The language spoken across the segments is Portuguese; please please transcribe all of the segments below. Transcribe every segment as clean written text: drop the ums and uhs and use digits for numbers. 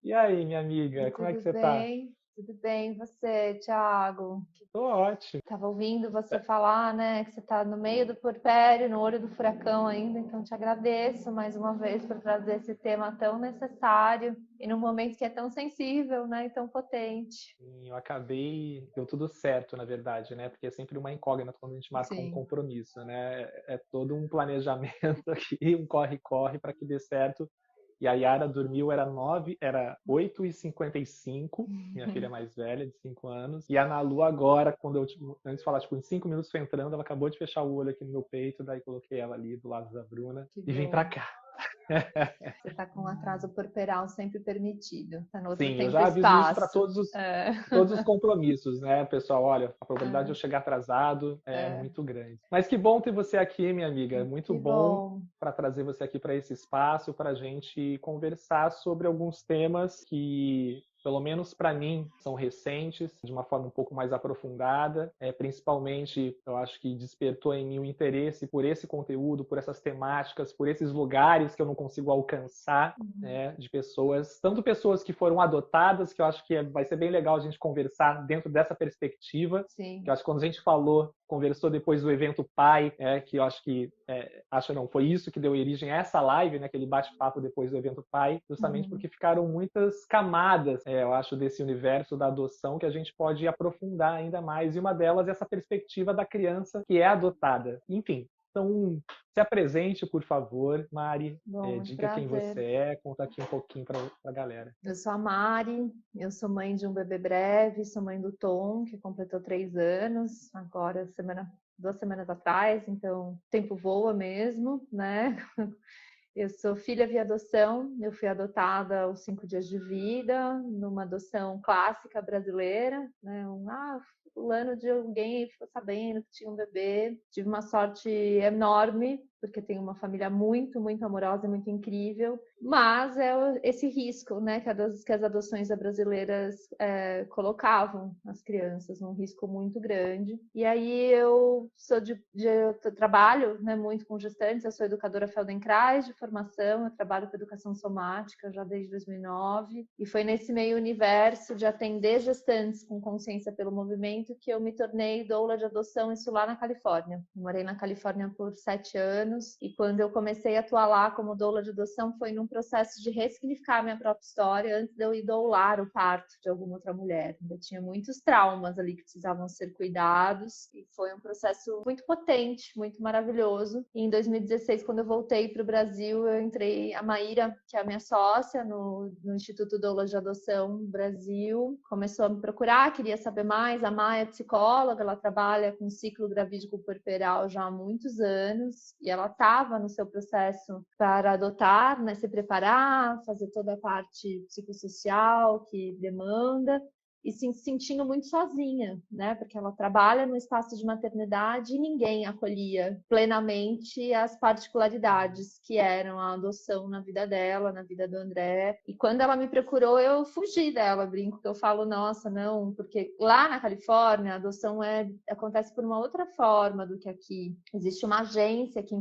E aí, minha amiga, como é que Tudo você tá? bem? Tudo bem, e você, Thiago? Tô ótimo. Tava ouvindo você falar, né, que você está no meio do puerpério, no olho do furacão ainda, então te agradeço mais uma vez por trazer esse tema tão necessário e num momento que é tão sensível, né, e tão potente. Eu acabei, deu tudo certo, na verdade, né? Porque é sempre uma incógnita quando a gente marca um Sim. compromisso, né? É todo um planejamento aqui, um corre-corre para que dê certo. E a Yara dormiu, era 8h55, minha filha mais velha, de 5 anos. E a Nalu agora, quando eu, antes de falar, tipo, em 5 minutos foi entrando, ela acabou de fechar o olho aqui no meu peito, daí coloquei ela ali do lado da Bruna Que e vim pra bom. cá. Você está com um atraso corporal sempre permitido. Está no outro Sim, eu tempo e já aviso isso para espaço. É. todos os compromissos, né, pessoal? Olha, a probabilidade de eu É, chegar atrasado é é. muito grande. Mas que bom ter você aqui, minha amiga. É muito Que bom bom. para trazer você aqui para esse espaço, para a gente conversar sobre alguns temas que, pelo menos para mim, são recentes, de uma forma um pouco mais aprofundada. Principalmente, eu acho que despertou em mim o interesse por esse conteúdo, por essas temáticas, por esses lugares que eu não consigo alcançar, Uhum. né, de pessoas, tanto pessoas que foram adotadas, que eu acho que vai ser bem legal a gente conversar dentro dessa perspectiva, que eu Sim. acho que quando a gente conversou depois do evento Pai, que eu acho que, acho não, foi isso que deu origem a essa live, né, aquele bate-papo depois do evento Pai, justamente Uhum. porque ficaram muitas camadas, eu acho, desse universo da adoção que a gente pode aprofundar ainda mais, e uma delas é essa perspectiva da criança que é adotada. Enfim, então, se apresente, por favor, Mari. Bom, muito Diga quem prazer. você é, conta aqui um pouquinho para a galera. Eu sou a Mari, eu sou mãe de um bebê breve, sou mãe do Tom, que completou 3 anos, agora 2 semanas atrás, então o tempo voa mesmo, né? Eu sou filha via adoção, eu fui adotada aos 5 dias de vida, numa adoção clássica brasileira, né? Fulano de alguém ficou sabendo que tinha um bebê. Tive uma sorte enorme, porque tenho uma família muito, muito amorosa e muito incrível, mas é esse risco, né, que as adoções brasileiras colocavam as crianças num risco muito grande. E aí eu trabalho, né, muito com gestantes, eu sou educadora Feldenkrais de formação, eu trabalho com educação somática já desde 2009, e foi nesse meio universo de atender gestantes com consciência pelo movimento que eu me tornei doula de adoção, isso lá na Califórnia. Eu morei na Califórnia por 7 anos, e quando eu comecei a atuar lá como doula de adoção foi num processo de ressignificar a minha própria história antes de eu ir doular o parto de alguma outra mulher. Eu tinha muitos traumas ali que precisavam ser cuidados, e foi um processo muito potente, muito maravilhoso. E em 2016, quando eu voltei para o Brasil, eu entrei, a Maíra, que é a minha sócia no Instituto Doulas de Adoção Brasil, começou a me procurar, queria saber mais. A Maia é psicóloga, ela trabalha com ciclo gravídico puerperal já há muitos anos, e ela estava no seu processo para adotar, né, se preparar, fazer toda a parte psicossocial que demanda, e se sentindo muito sozinha, né? Porque ela trabalha no espaço de maternidade e ninguém acolhia plenamente as particularidades que eram a adoção na vida dela, na vida do André. E quando ela me procurou, eu fugi dela, brinco que eu falo, nossa, não, porque lá na Califórnia a adoção acontece por uma outra forma do que aqui. Existe uma agência que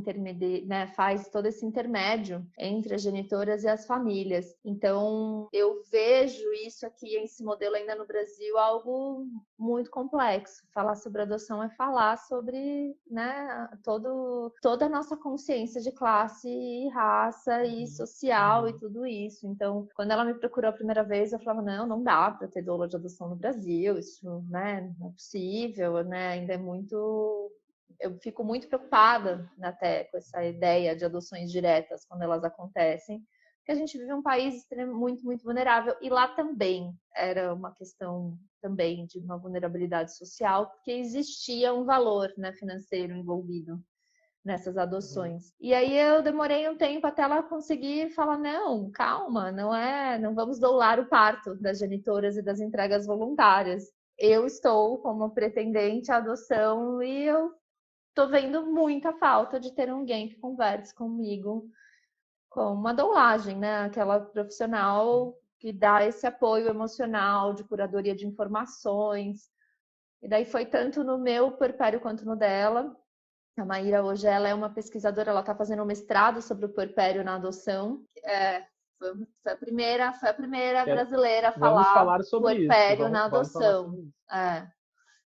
né, faz todo esse intermédio entre as genitoras e as famílias. Então, eu vejo isso aqui, esse modelo ainda no Brasil, algo muito complexo. Falar sobre adoção é falar sobre, né, toda a nossa consciência de classe e raça e Uhum, social e uhum. tudo isso. Então, quando ela me procurou a primeira vez, eu falava, não dá para ter doula de adoção no Brasil, isso, né, não é possível, né, ainda é muito... Eu fico muito preocupada até com essa ideia de adoções diretas quando elas acontecem, porque a gente vive um país muito, muito vulnerável, e lá também era uma questão também de uma vulnerabilidade social, porque existia um valor, né, financeiro envolvido nessas Uhum. adoções. E aí eu demorei um tempo até ela conseguir falar, não, calma, não vamos doular o parto das genitoras e das entregas voluntárias. Eu estou como pretendente à adoção e eu estou vendo muita falta de ter alguém que converse comigo com uma doulagem, né? Aquela profissional que dá esse apoio emocional de curadoria de informações. E daí foi tanto no meu puerpério quanto no dela. A Maíra hoje ela é uma pesquisadora, ela está fazendo um mestrado sobre o puerpério na adoção. Foi a primeira brasileira a Vamos falar falar sobre isso. puerpério na Vamos falar adoção. sobre isso.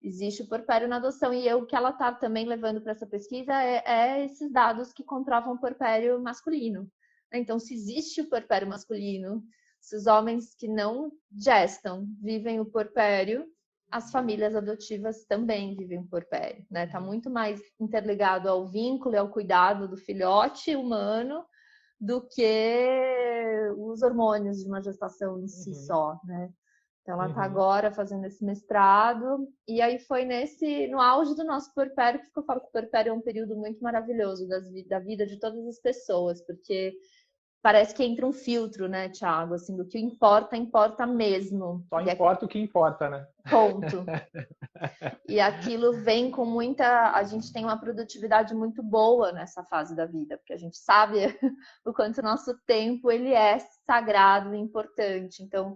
Existe o puerpério na adoção. E o que ela está também levando para essa pesquisa é esses dados que comprovam o puerpério masculino. Então, se existe o puerpério masculino, se os homens que não gestam vivem o puerpério, as famílias adotivas também vivem o puerpério, né? Está muito mais interligado ao vínculo e ao cuidado do filhote humano do que os hormônios de uma gestação em si só, né? Então ela está agora fazendo esse mestrado, e aí foi no auge do nosso puerpério, que eu falo que o puerpério é um período muito maravilhoso da vida de todas as pessoas, porque parece que entra um filtro, né, Thiago? Assim, do que importa, importa mesmo. Só importa o que importa, né? Ponto. E aquilo vem com muita... A gente tem uma produtividade muito boa nessa fase da vida, porque a gente sabe o quanto o nosso tempo ele é sagrado e importante. Então,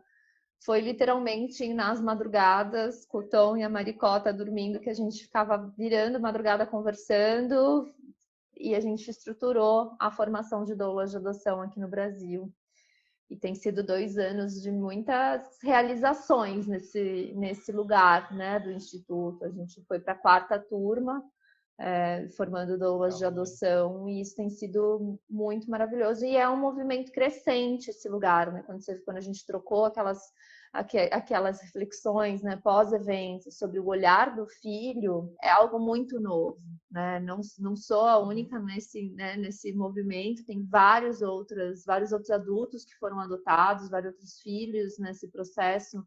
foi literalmente nas madrugadas, com o Tom e a Maricota dormindo, que a gente ficava virando madrugada conversando, e a gente estruturou a formação de doulas de adoção aqui no Brasil. E tem sido 2 anos de muitas realizações nesse lugar, né, do Instituto. A gente foi para a 4ª turma, formando doulas de adoção, e isso tem sido muito maravilhoso. E é um movimento crescente esse lugar, né? Quando a gente trocou aquelas reflexões, né, pós-evento sobre o olhar do filho, é algo muito novo, né? Não sou a única nesse movimento, tem vários outros adultos que foram adotados, vários outros filhos nesse processo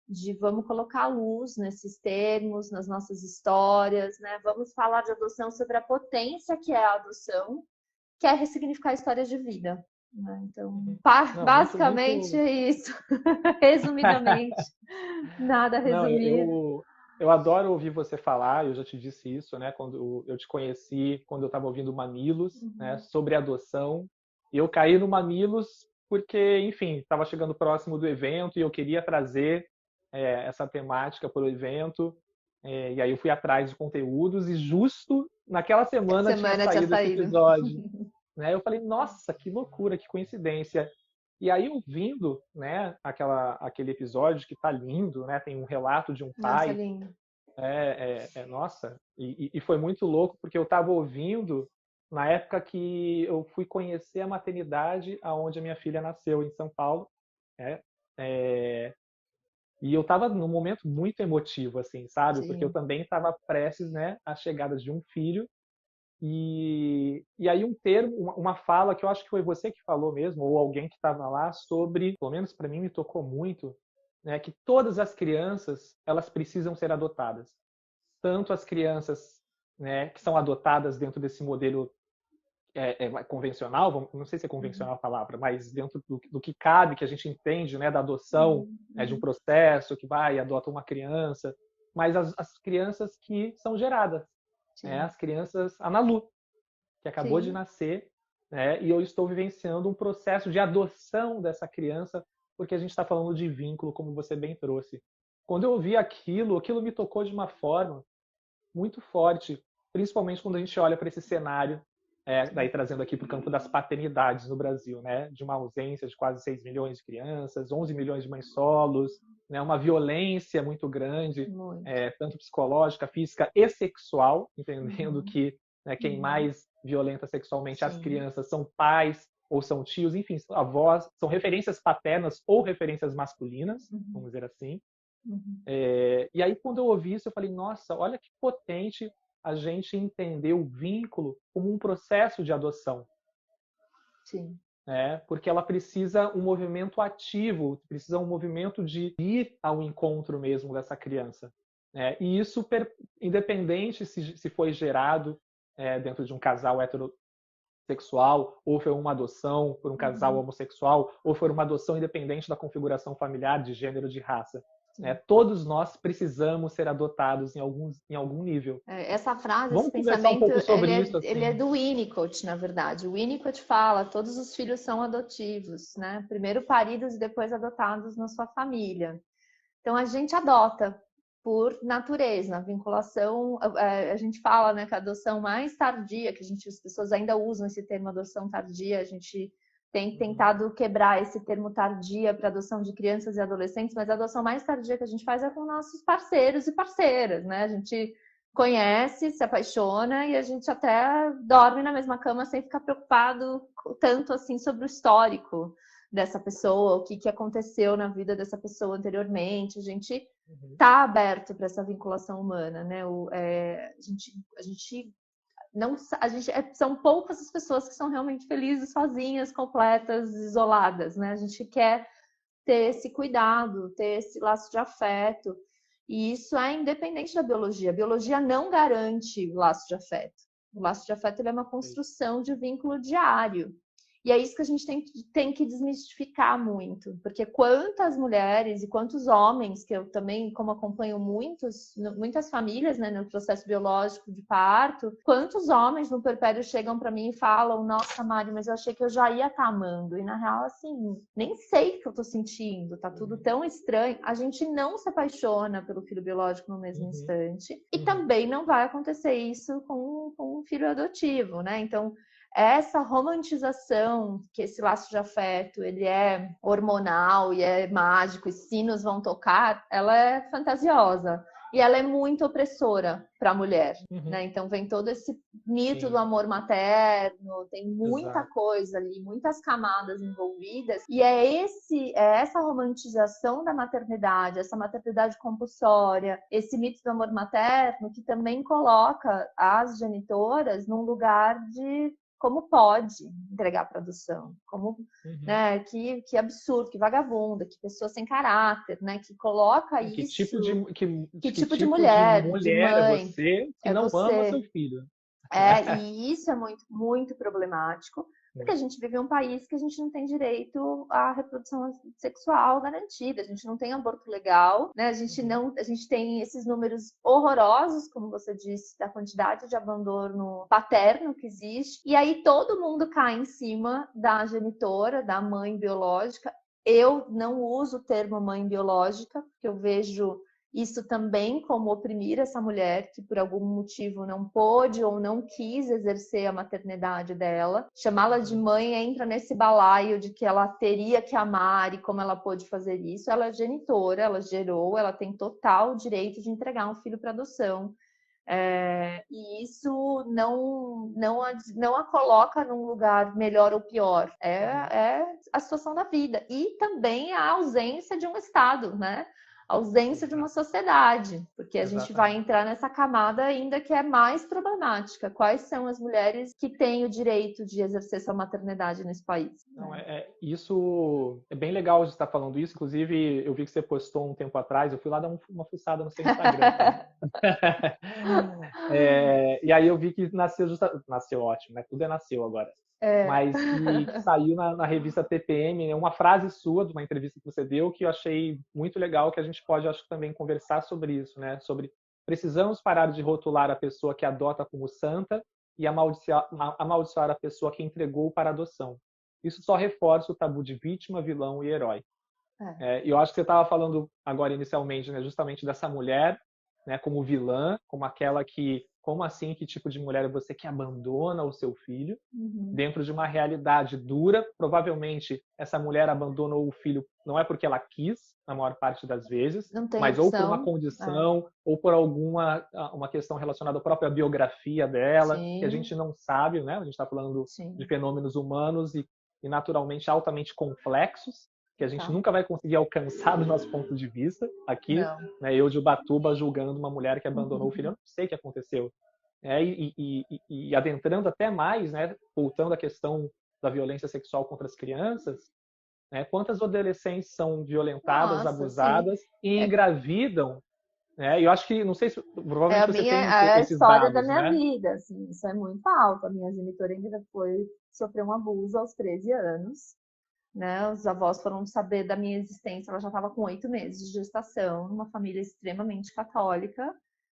de vamos colocar luz nesses termos, nas nossas histórias, né? Vamos falar de adoção sobre a potência que é a adoção, que é ressignificar histórias de vida. Né? Então, basicamente é isso. Resumidamente, nada a resumir. Eu adoro ouvir você falar, eu já te disse isso, né? Quando eu te conheci, quando eu estava ouvindo Mamilos, né? Sobre adoção. E eu caí no Mamilos porque, enfim, estava chegando próximo do evento e eu queria trazer essa temática para o evento. E aí eu fui atrás de conteúdos e justo naquela semana tinha saído esse episódio. Né? Eu falei, nossa, que loucura, que coincidência. E aí, ouvindo, né, aquele episódio que tá lindo, né? Tem um relato de um pai. Nossa, lindo. Nossa, e foi muito louco, porque eu estava ouvindo na época que eu fui conhecer a maternidade aonde a minha filha nasceu, em São Paulo. E eu estava num momento muito emotivo, assim, sabe? Sim. Porque eu também estava prestes, né, à chegada de um filho. E aí um termo, uma fala que eu acho que foi você que falou mesmo, ou alguém que estava lá, sobre, pelo menos para mim me tocou muito, né, que todas as crianças, elas precisam ser adotadas. Tanto as crianças, né, que são adotadas dentro desse modelo convencional, não sei se é convencional a palavra, mas dentro do que cabe, que a gente entende, né, da adoção, de um processo que vai e adota uma criança, mas as crianças que são geradas. As crianças, a Nalu, que acabou de nascer, né, e eu estou vivenciando um processo de adoção dessa criança, porque a gente está falando de vínculo, como você bem trouxe. Quando eu ouvi aquilo me tocou de uma forma muito forte, principalmente quando a gente olha para esse cenário, daí trazendo aqui para o campo das paternidades no Brasil, né, de uma ausência de quase 6 milhões de crianças, 11 milhões de mães solos, né, uma violência muito grande, tanto psicológica, física e sexual, entendendo que, né, quem mais violenta sexualmente as crianças são pais ou são tios, enfim, avós, são referências paternas ou referências masculinas, vamos dizer assim. E aí, quando eu ouvi isso, eu falei, nossa, olha que potente a gente entender o vínculo como um processo de adoção. Sim. Porque ela precisa um movimento ativo, precisa um movimento de ir ao encontro mesmo dessa criança. E isso, independente se foi gerado dentro de um casal heterossexual, ou foi uma adoção por um casal homossexual, ou foi uma adoção independente da configuração familiar, de gênero, de raça. Todos nós precisamos ser adotados em algum nível. Essa frase, Vamos esse conversar um pouco sobre isso. Assim. Ele é do Winnicott, na verdade. O Winnicott fala, todos os filhos são adotivos, né? Primeiro paridos e depois adotados na sua família. Então, a gente adota por natureza, a vinculação, a gente fala, né, que a adoção mais tardia, as pessoas ainda usam esse termo adoção tardia, a gente tem tentado quebrar esse termo tardia para adoção de crianças e adolescentes, mas a adoção mais tardia que a gente faz é com nossos parceiros e parceiras, né? A gente conhece, se apaixona e a gente até dorme na mesma cama sem ficar preocupado tanto assim sobre o histórico dessa pessoa, o que aconteceu na vida dessa pessoa anteriormente. A gente está aberto para essa vinculação humana, né? São poucas as pessoas que são realmente felizes sozinhas, completas, isoladas, né? A gente quer ter esse cuidado, ter esse laço de afeto. E isso é independente da biologia. A biologia não garante o laço de afeto. O laço de afeto ele é uma construção de vínculo diário. E é isso que a gente tem que desmistificar muito, porque quantas mulheres e quantos homens, que eu também, como acompanho muitas famílias, né, no processo biológico de parto, quantos homens no puerpério chegam para mim e falam: nossa, Mari, mas eu achei que eu já ia estar amando. E na real, assim, nem sei o que eu tô sentindo, tá tudo tão estranho. A gente não se apaixona pelo filho biológico no mesmo instante, e também não vai acontecer isso com um filho adotivo, né? Então, essa romantização, que esse laço de afeto ele é hormonal e é mágico e sinos vão tocar, ela é fantasiosa e ela é muito opressora para a mulher, né? Então vem todo esse mito do amor materno, tem muita coisa ali, muitas camadas envolvidas, e é essa romantização da maternidade, essa maternidade compulsória, esse mito do amor materno que também coloca as genitoras num lugar de como pode entregar produção, como, né, que absurdo, que vagabunda, que pessoa sem caráter, né, que coloca que isso... Que tipo de tipo mulher, de de é mãe, você que é não ama seu você. filho? E isso é muito, muito problemático, porque a gente vive em um país que a gente não tem direito à reprodução sexual garantida, a gente não tem aborto legal, né? A gente tem esses números horrorosos, como você disse, da quantidade de abandono paterno que existe, e aí todo mundo cai em cima da genitora, da mãe biológica. Eu não uso o termo mãe biológica, porque eu vejo isso também como oprimir essa mulher que por algum motivo não pôde ou não quis exercer a maternidade dela. Chamá-la de mãe entra nesse balaio de que ela teria que amar e como ela pôde fazer isso. Ela é genitora, ela gerou, ela tem total direito de entregar um filho para adoção. E isso não a coloca num lugar melhor ou pior. É a situação da vida. E também a ausência de um Estado, né? A ausência de uma sociedade, porque a gente vai entrar nessa camada ainda que é mais problemática. Quais são as mulheres que têm o direito de exercer sua maternidade nesse país? Não, isso é bem legal de estar falando isso. Inclusive, eu vi que você postou um tempo atrás. Eu fui lá dar uma fuçada no seu Instagram. Tá? E aí eu vi que nasceu ótimo, né? Tudo nasceu agora. Mas que saiu na revista TPM, né? Uma frase sua de uma entrevista que você deu que eu achei muito legal, que a gente pode, acho, também conversar sobre isso, né? Sobre precisamos parar de rotular a pessoa que adota como santa e amaldiçoar a pessoa que entregou para adoção. Isso só reforça o tabu de vítima, vilão e herói. E eu acho que você estava falando agora inicialmente, né, justamente dessa mulher, né, como vilã, como aquela que, como assim, que tipo de mulher é você que abandona o seu filho dentro de uma realidade dura? Provavelmente essa mulher abandonou o filho não é porque ela quis, na maior parte das vezes, mas ou por uma condição, ou por uma questão relacionada à própria biografia dela, que a gente não sabe, né? A gente está falando de fenômenos humanos e naturalmente altamente complexos, que a gente nunca vai conseguir alcançar do nosso ponto de vista. Aqui, né, eu de Ubatuba julgando uma mulher que abandonou o filho, eu não sei o que aconteceu. E adentrando até mais, né, voltando à questão da violência sexual contra as crianças, né, quantas adolescentes são violentadas, abusadas e engravidam, né? E eu acho que, não sei se, provavelmente você tem a esses história da dados, minha né? vida, assim, isso é muito alto. A minha genitora ainda sofreu um abuso aos 13 anos. Né? Os avós foram saber da minha existência, ela já estava com 8 meses de gestação, numa família extremamente católica.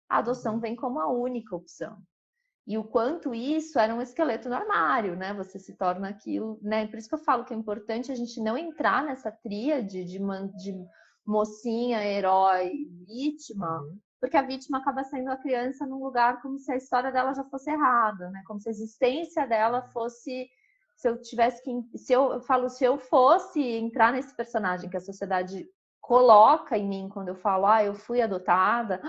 A adoção vem como a única opção. E o quanto isso era um esqueleto no armário, né? Você se torna aquilo, né? Por isso que eu falo que é importante a gente não entrar nessa tríade de mocinha, herói, vítima, porque a vítima acaba sendo a criança num lugar como se a história dela já fosse errada, né? Como se a existência dela fosse se eu tivesse que, se eu fosse entrar nesse personagem que a sociedade coloca em mim quando eu falo, eu fui adotada,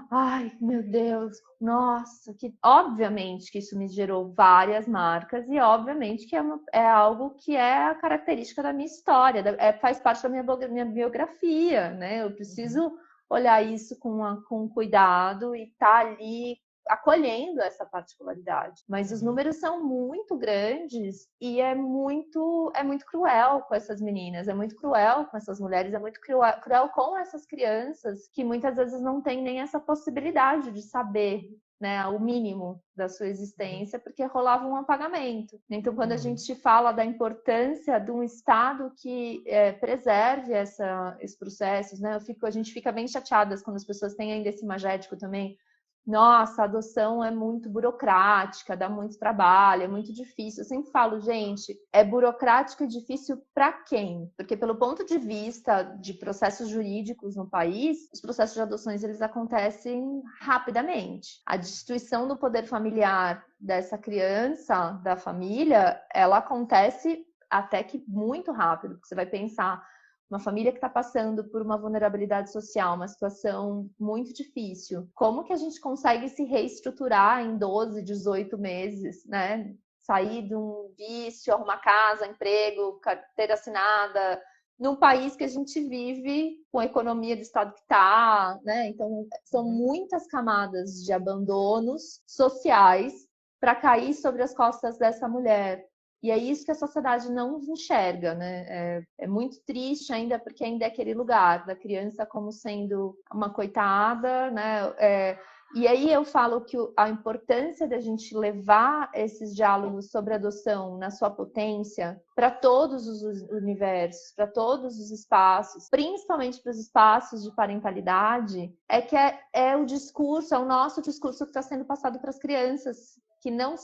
ai, meu Deus, nossa, que obviamente que isso me gerou várias marcas e obviamente que é algo que é a característica da minha história, faz parte da minha biografia, né? Eu preciso olhar isso com cuidado e estar ali acolhendo essa particularidade. Mas os números são muito grandes e é muito cruel com essas meninas, é muito cruel com essas mulheres, é muito cruel com essas crianças que muitas vezes não têm nem essa possibilidade de saber, né, o mínimo da sua existência, porque rolava um apagamento. Então, quando a gente fala da importância de um Estado que preserve esses processos, né, a gente fica bem chateadas quando as pessoas têm ainda esse imagético também. Nossa, a adoção é muito burocrática, dá muito trabalho, é muito difícil. Eu sempre falo, gente, é burocrático e difícil para quem? Porque pelo ponto de vista de processos jurídicos no país, os processos de adoções eles acontecem rapidamente. A destituição do poder familiar dessa criança, da família, ela acontece até que muito rápido. Você vai pensar uma família que está passando por uma vulnerabilidade social, uma situação muito difícil, como que a gente consegue se reestruturar em 12, 18 meses, né? Sair de um vício, arrumar casa, emprego, carteira assinada, num país que a gente vive com a economia do estado que está, né? Então, são muitas camadas de abandonos sociais para cair sobre as costas dessa mulher. E é isso que a sociedade não enxerga, né? É muito triste ainda, porque ainda é aquele lugar da criança como sendo uma coitada, né? E aí eu falo que a importância da gente levar esses diálogos sobre adoção na sua potência para todos os universos, para todos os espaços, principalmente para os espaços de parentalidade, é que é o discurso, é o nosso discurso que está sendo passado para as crianças que não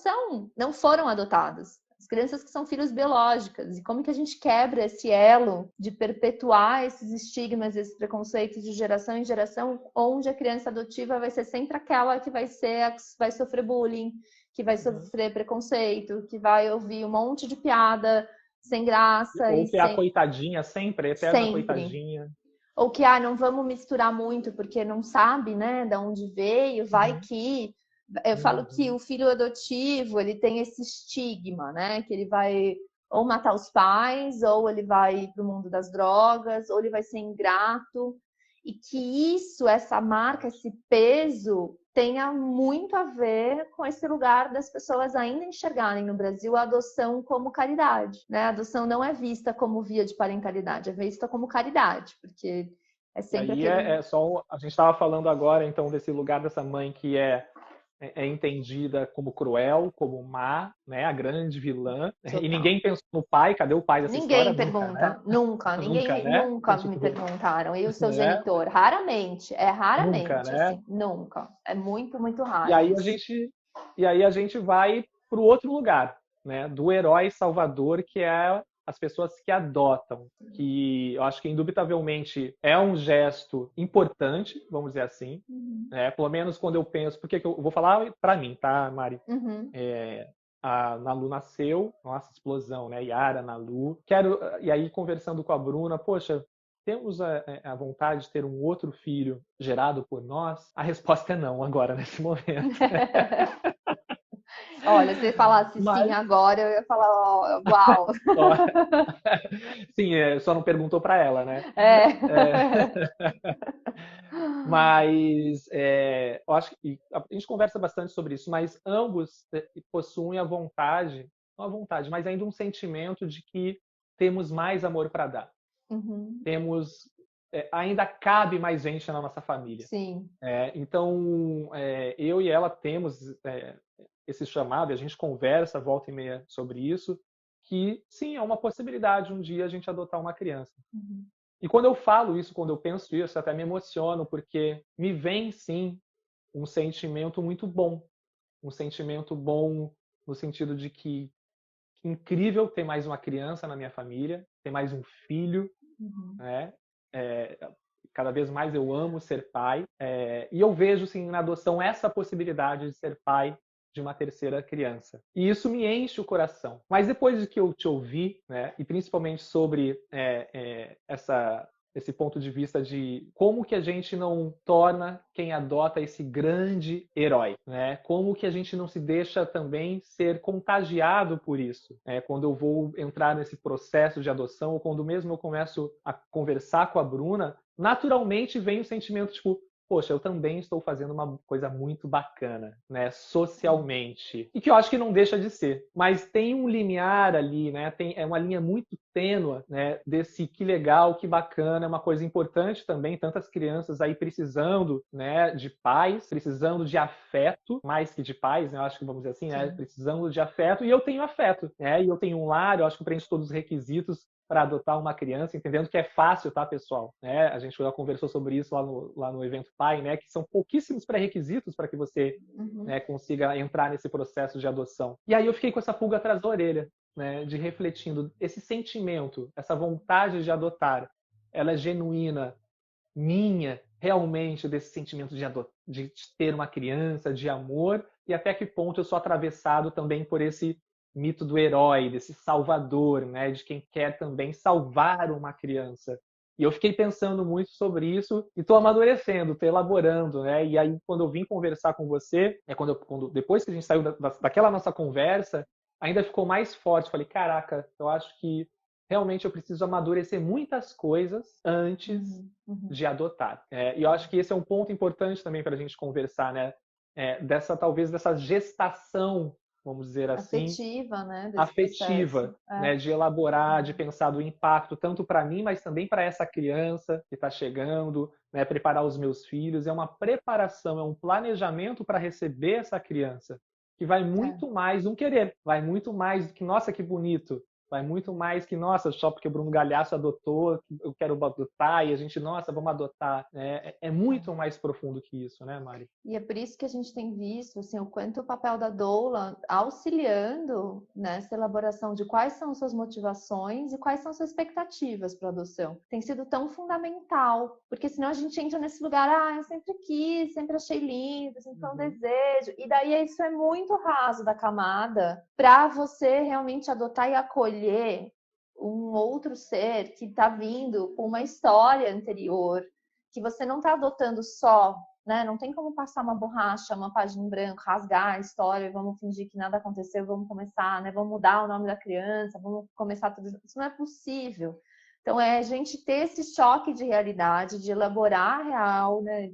foram adotadas. As crianças que são filhos biológicos, e como que a gente quebra esse elo de perpetuar esses estigmas, esses preconceitos de geração em geração, onde a criança adotiva vai ser sempre aquela que vai sofrer bullying, que vai sofrer preconceito, que vai ouvir um monte de piada sem graça. Ou que é a coitadinha sempre, a eterna coitadinha. Ou que, não vamos misturar muito, porque não sabe, né, de onde veio, vai que... Eu falo que o filho adotivo, ele tem esse estigma, né? Que ele vai ou matar os pais, ou ele vai para o mundo das drogas, ou ele vai ser ingrato. E que essa marca, esse peso, tenha muito a ver com esse lugar das pessoas ainda enxergarem no Brasil a adoção como caridade, né? A adoção não é vista como via de parentalidade, é vista como caridade, porque é sempre aí aquele... a gente estava falando agora, então, desse lugar dessa mãe que é entendida como cruel, como má, né, a grande vilã. Total. E ninguém pensou no pai, cadê o pai dessa ninguém história? Pergunta, nunca, ninguém né? nunca me perguntaram. E o seu genitor? Raramente, raramente, nunca, né? Assim, nunca. É muito, muito raro. E aí a gente vai para o outro lugar, né, do herói salvador, que é as pessoas que adotam, que eu acho que indubitavelmente é um gesto importante, vamos dizer assim, né? Pelo menos quando eu penso, porque eu vou falar para mim, tá, Mari? A Nalu nasceu, nossa, explosão, né? Yara, Nalu. E aí conversando com a Bruna, poxa, temos a vontade de ter um outro filho gerado por nós? A resposta é não agora, nesse momento. Olha, se você falasse sim agora, eu ia falar, uau! Sim, só não perguntou para ela, né? Mas eu acho que a gente conversa bastante sobre isso, mas ambos possuem a vontade, não a vontade, mas ainda um sentimento de que temos mais amor para dar. Temos, ainda cabe mais gente na nossa família. Sim. Então, eu e ela temos esse chamado, e a gente conversa volta e meia sobre isso, que sim, é uma possibilidade um dia a gente adotar uma criança. E quando eu falo isso, quando eu penso isso, eu até me emociono, porque me vem sim um sentimento muito bom. Um sentimento bom no sentido de que incrível ter mais uma criança na minha família, ter mais um filho, né? Cada vez mais eu amo ser pai, e eu vejo sim na adoção essa possibilidade de ser pai de uma terceira criança. E isso me enche o coração. Mas depois de que eu te ouvi, né, e principalmente sobre esse ponto de vista de como que a gente não torna quem adota esse grande herói, né? Como que a gente não se deixa também ser contagiado por isso, né? Quando eu vou entrar nesse processo de adoção, ou quando mesmo eu começo a conversar com a Bruna, naturalmente vem o sentimento, tipo, poxa, eu também estou fazendo uma coisa muito bacana, né, socialmente. E que eu acho que não deixa de ser. Mas tem um limiar ali, né, é uma linha muito tênua, né, desse que legal, que bacana, é uma coisa importante também, tantas crianças aí precisando, né, de pais, precisando de afeto, mais que de pais, né, eu acho que vamos dizer assim, né, precisando de afeto, e eu tenho afeto, né, e eu tenho um lar, eu acho que preencho todos os requisitos para adotar uma criança, entendendo que é fácil, tá, pessoal? Né? A gente já conversou sobre isso lá no evento Pai, né? Que são pouquíssimos pré-requisitos para que você né, consiga entrar nesse processo de adoção. E aí eu fiquei com essa pulga atrás da orelha, né? De refletindo, esse sentimento, essa vontade de adotar, ela é genuína, minha, realmente, desse sentimento de ter uma criança, de amor, e até que ponto eu sou atravessado também por esse mito do herói, desse salvador, né, de quem quer também salvar uma criança. E eu fiquei pensando muito sobre isso e estou amadurecendo, estou elaborando, né? E aí quando eu vim conversar com você, depois que a gente saiu daquela nossa conversa, ainda ficou mais forte. Falei, caraca, eu acho que realmente eu preciso amadurecer muitas coisas antes de adotar. E eu acho que esse é um ponto importante também para a gente conversar, né? Talvez dessa gestação, vamos dizer assim, afetiva, né, desse afetiva, né, de elaborar, de pensar do impacto tanto para mim, mas também para essa criança que está chegando, né, preparar os meus filhos. É uma preparação, é um planejamento para receber essa criança que vai muito mais um querer, vai muito mais do que, nossa, que bonito. Vai muito mais que, nossa, só porque o Bruno Galhaço adotou, eu quero adotar, e a gente, nossa, vamos adotar. É muito mais profundo que isso, né, Mari? E é por isso que a gente tem visto assim, o quanto o papel da doula auxiliando nessa elaboração de quais são suas motivações e quais são suas expectativas para a adoção. Tem sido tão fundamental, porque senão a gente entra nesse lugar, eu sempre quis, sempre achei lindo, sempre foi um desejo, e daí isso é muito raso da camada para você realmente adotar e acolher um outro ser que está vindo com uma história anterior, que você não está adotando só, né? Não tem como passar uma borracha, uma página em branco, rasgar a história, vamos fingir que nada aconteceu, vamos começar, né? Vamos mudar o nome da criança, vamos começar tudo isso. Não é possível. Então, é a gente ter esse choque de realidade, de elaborar a real, né?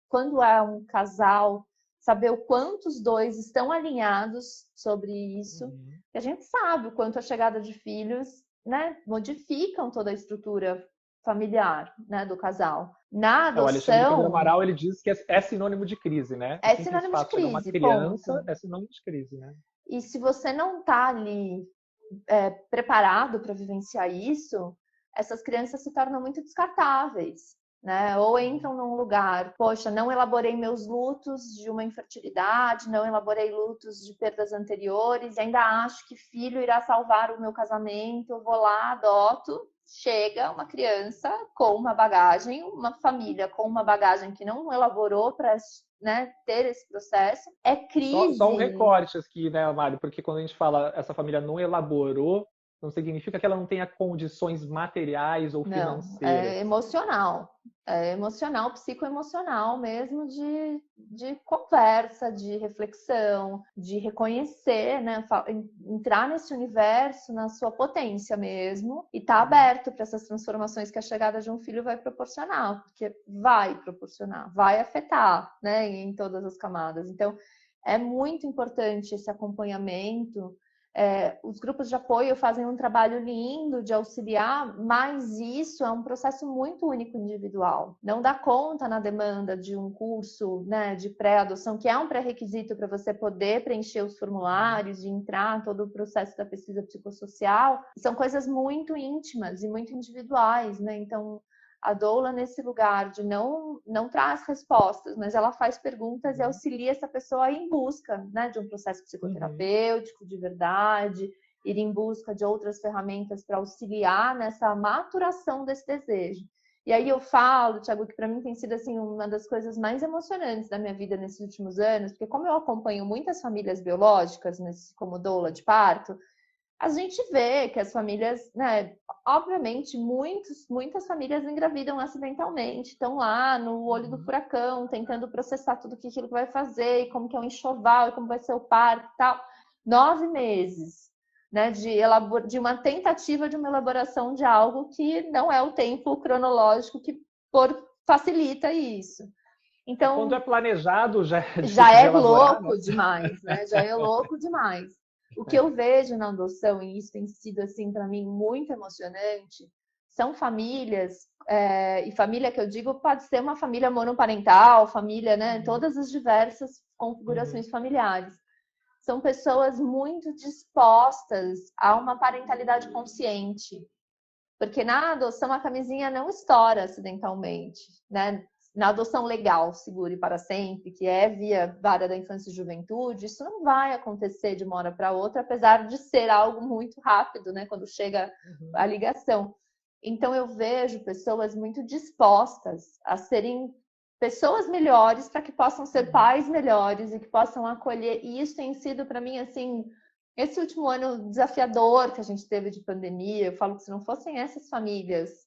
Quando é um casal, saber o quanto os dois estão alinhados sobre isso. A gente sabe o quanto a chegada de filhos, né, modificam toda a estrutura familiar, né, do casal. Na adoção... O Alexandre Pedro Amaral, ele diz que é sinônimo de crise, né? É sinônimo de crise, uma criança, ponto. é sinônimo de crise, né? E se você não está ali preparado para vivenciar isso, essas crianças se tornam muito descartáveis, né? Ou entram num lugar, poxa, não elaborei meus lutos de uma infertilidade, não elaborei lutos de perdas anteriores, e ainda acho que filho irá salvar o meu casamento, eu vou lá, adoto. Chega uma criança com uma bagagem, uma família com uma bagagem que não elaborou para, né, ter esse processo. É crise. Só um recorte aqui, né, Mário? Porque quando a gente fala essa família não elaborou, não significa que ela não tenha condições materiais ou financeiras. É emocional, psicoemocional mesmo, de conversa, de reflexão, de reconhecer, né, entrar nesse universo na sua potência mesmo e estar aberto para essas transformações que a chegada de um filho vai proporcionar, porque vai proporcionar, vai afetar, né, em todas as camadas. Então, é muito importante esse acompanhamento. Os grupos de apoio fazem um trabalho lindo de auxiliar, mas isso é um processo muito único individual. Não dá conta na demanda de um curso, né, de pré-adoção, que é um pré-requisito para você poder preencher os formulários e entrar em todo o processo da pesquisa psicossocial. São coisas muito íntimas e muito individuais, né? Então, a doula, nesse lugar de não traz respostas, mas ela faz perguntas e auxilia essa pessoa em busca, né, de um processo psicoterapêutico de verdade, ir em busca de outras ferramentas para auxiliar nessa maturação desse desejo. E aí eu falo, Thiago, que para mim tem sido assim uma das coisas mais emocionantes da minha vida nesses últimos anos, porque como eu acompanho muitas famílias biológicas, como doula de parto, a gente vê que as famílias, né, obviamente, muitas famílias engravidam acidentalmente, estão lá no olho do furacão, tentando processar tudo que aquilo vai fazer, e como que é um enxoval, e como vai ser o parto e tal. 9 meses, né, de uma tentativa de uma elaboração de algo que não é o tempo cronológico que facilita isso. Então, quando é planejado, já é já difícil de é elaborar, louco né? demais, né? Já é louco demais. O que eu vejo na adoção, e isso tem sido, assim, para mim, muito emocionante, são famílias, e família que eu digo pode ser uma família monoparental, família, né? Todas as diversas configurações familiares. São pessoas muito dispostas a uma parentalidade consciente. Porque na adoção a camisinha não estoura acidentalmente, né? Na adoção legal, segura e para sempre, que é via vara da infância e juventude, isso não vai acontecer de uma hora para outra, apesar de ser algo muito rápido, né? Quando chega a ligação. Então eu vejo pessoas muito dispostas a serem pessoas melhores para que possam ser pais melhores e que possam acolher. E isso tem sido para mim assim esse último ano desafiador que a gente teve de pandemia. Eu falo que se não fossem essas famílias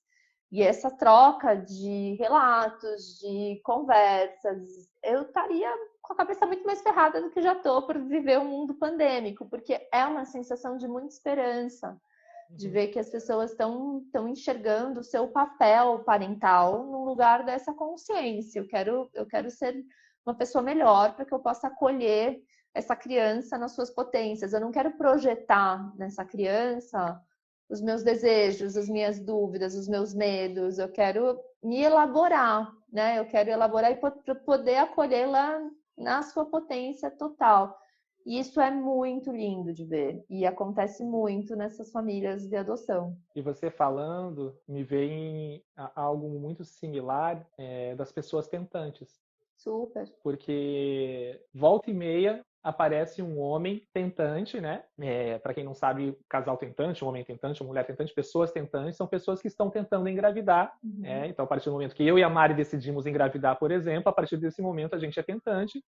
e essa troca de relatos, de conversas, eu estaria com a cabeça muito mais ferrada do que já estou por viver um mundo pandêmico, porque é uma sensação de muita esperança, de ver que as pessoas estão enxergando o seu papel parental no lugar dessa consciência. Eu quero ser uma pessoa melhor para que eu possa acolher essa criança nas suas potências. Eu não quero projetar nessa criança os meus desejos, as minhas dúvidas, os meus medos. Eu quero me elaborar, né? Eu quero elaborar e poder acolhê-la na sua potência total. E isso é muito lindo de ver. E acontece muito nessas famílias de adoção. E você falando, me vem algo muito similar das pessoas tentantes. Super. Porque volta e meia aparece um homem tentante, né? Para quem não sabe, casal tentante, um homem tentante, uma mulher tentante, pessoas tentantes, são pessoas que estão tentando engravidar. Então, a partir do momento que eu e a Mari decidimos engravidar, por exemplo, a partir desse momento a gente é tentante.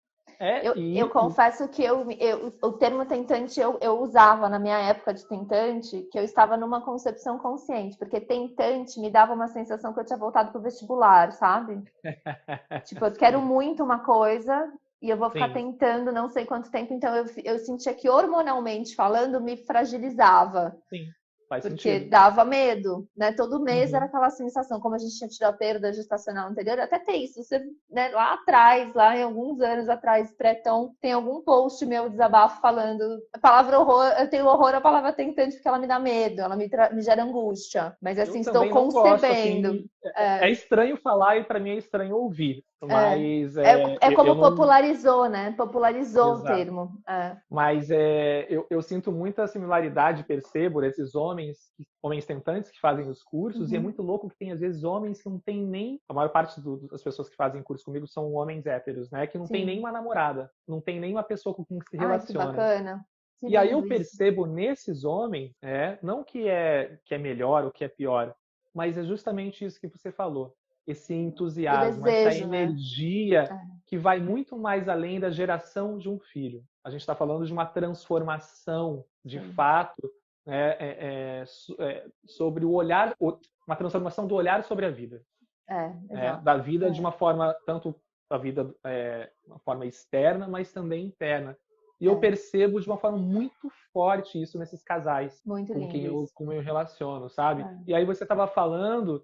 Eu confesso que o termo tentante eu usava na minha época de tentante, que eu estava numa concepção consciente, porque tentante me dava uma sensação que eu tinha voltado para o vestibular, sabe? Tipo, eu quero muito uma coisa e eu vou ficar tentando não sei quanto tempo, então eu sentia que hormonalmente falando me fragilizava. Sim. Faz porque sentido. dava medo, né? Todo mês era aquela sensação, como a gente tinha tido a perda gestacional anterior, até tem isso, você, né, lá atrás, lá em alguns anos atrás, pré-tom, tem algum post meu desabafo falando a palavra horror, eu tenho horror à palavra tentante porque ela me dá medo, ela me gera angústia, mas assim, estou concebendo. Gosto, assim, é estranho falar e para mim é estranho ouvir, mas é como eu não... popularizou, né? Popularizou o termo. Mas eu sinto muita similaridade, percebo, esses homens tentantes que fazem os cursos, e é muito louco que tem, às vezes, homens que não tem nem... A maior parte das pessoas que fazem curso comigo são homens héteros, né? Que não tem nem uma namorada, não tem nem uma pessoa com quem se relaciona. Que bacana. E aí eu percebo nesses homens, não que é melhor ou que é pior, mas é justamente isso que você falou. Esse entusiasmo, essa energia, né? Que vai muito mais além da geração de um filho. A gente está falando de uma transformação, de fato, sobre o olhar, uma transformação do olhar sobre a vida. Da vida de uma forma, tanto a vida uma forma externa, mas também interna. E eu percebo de uma forma muito forte isso nesses casais com quem eu relaciono, sabe? E aí você estava falando,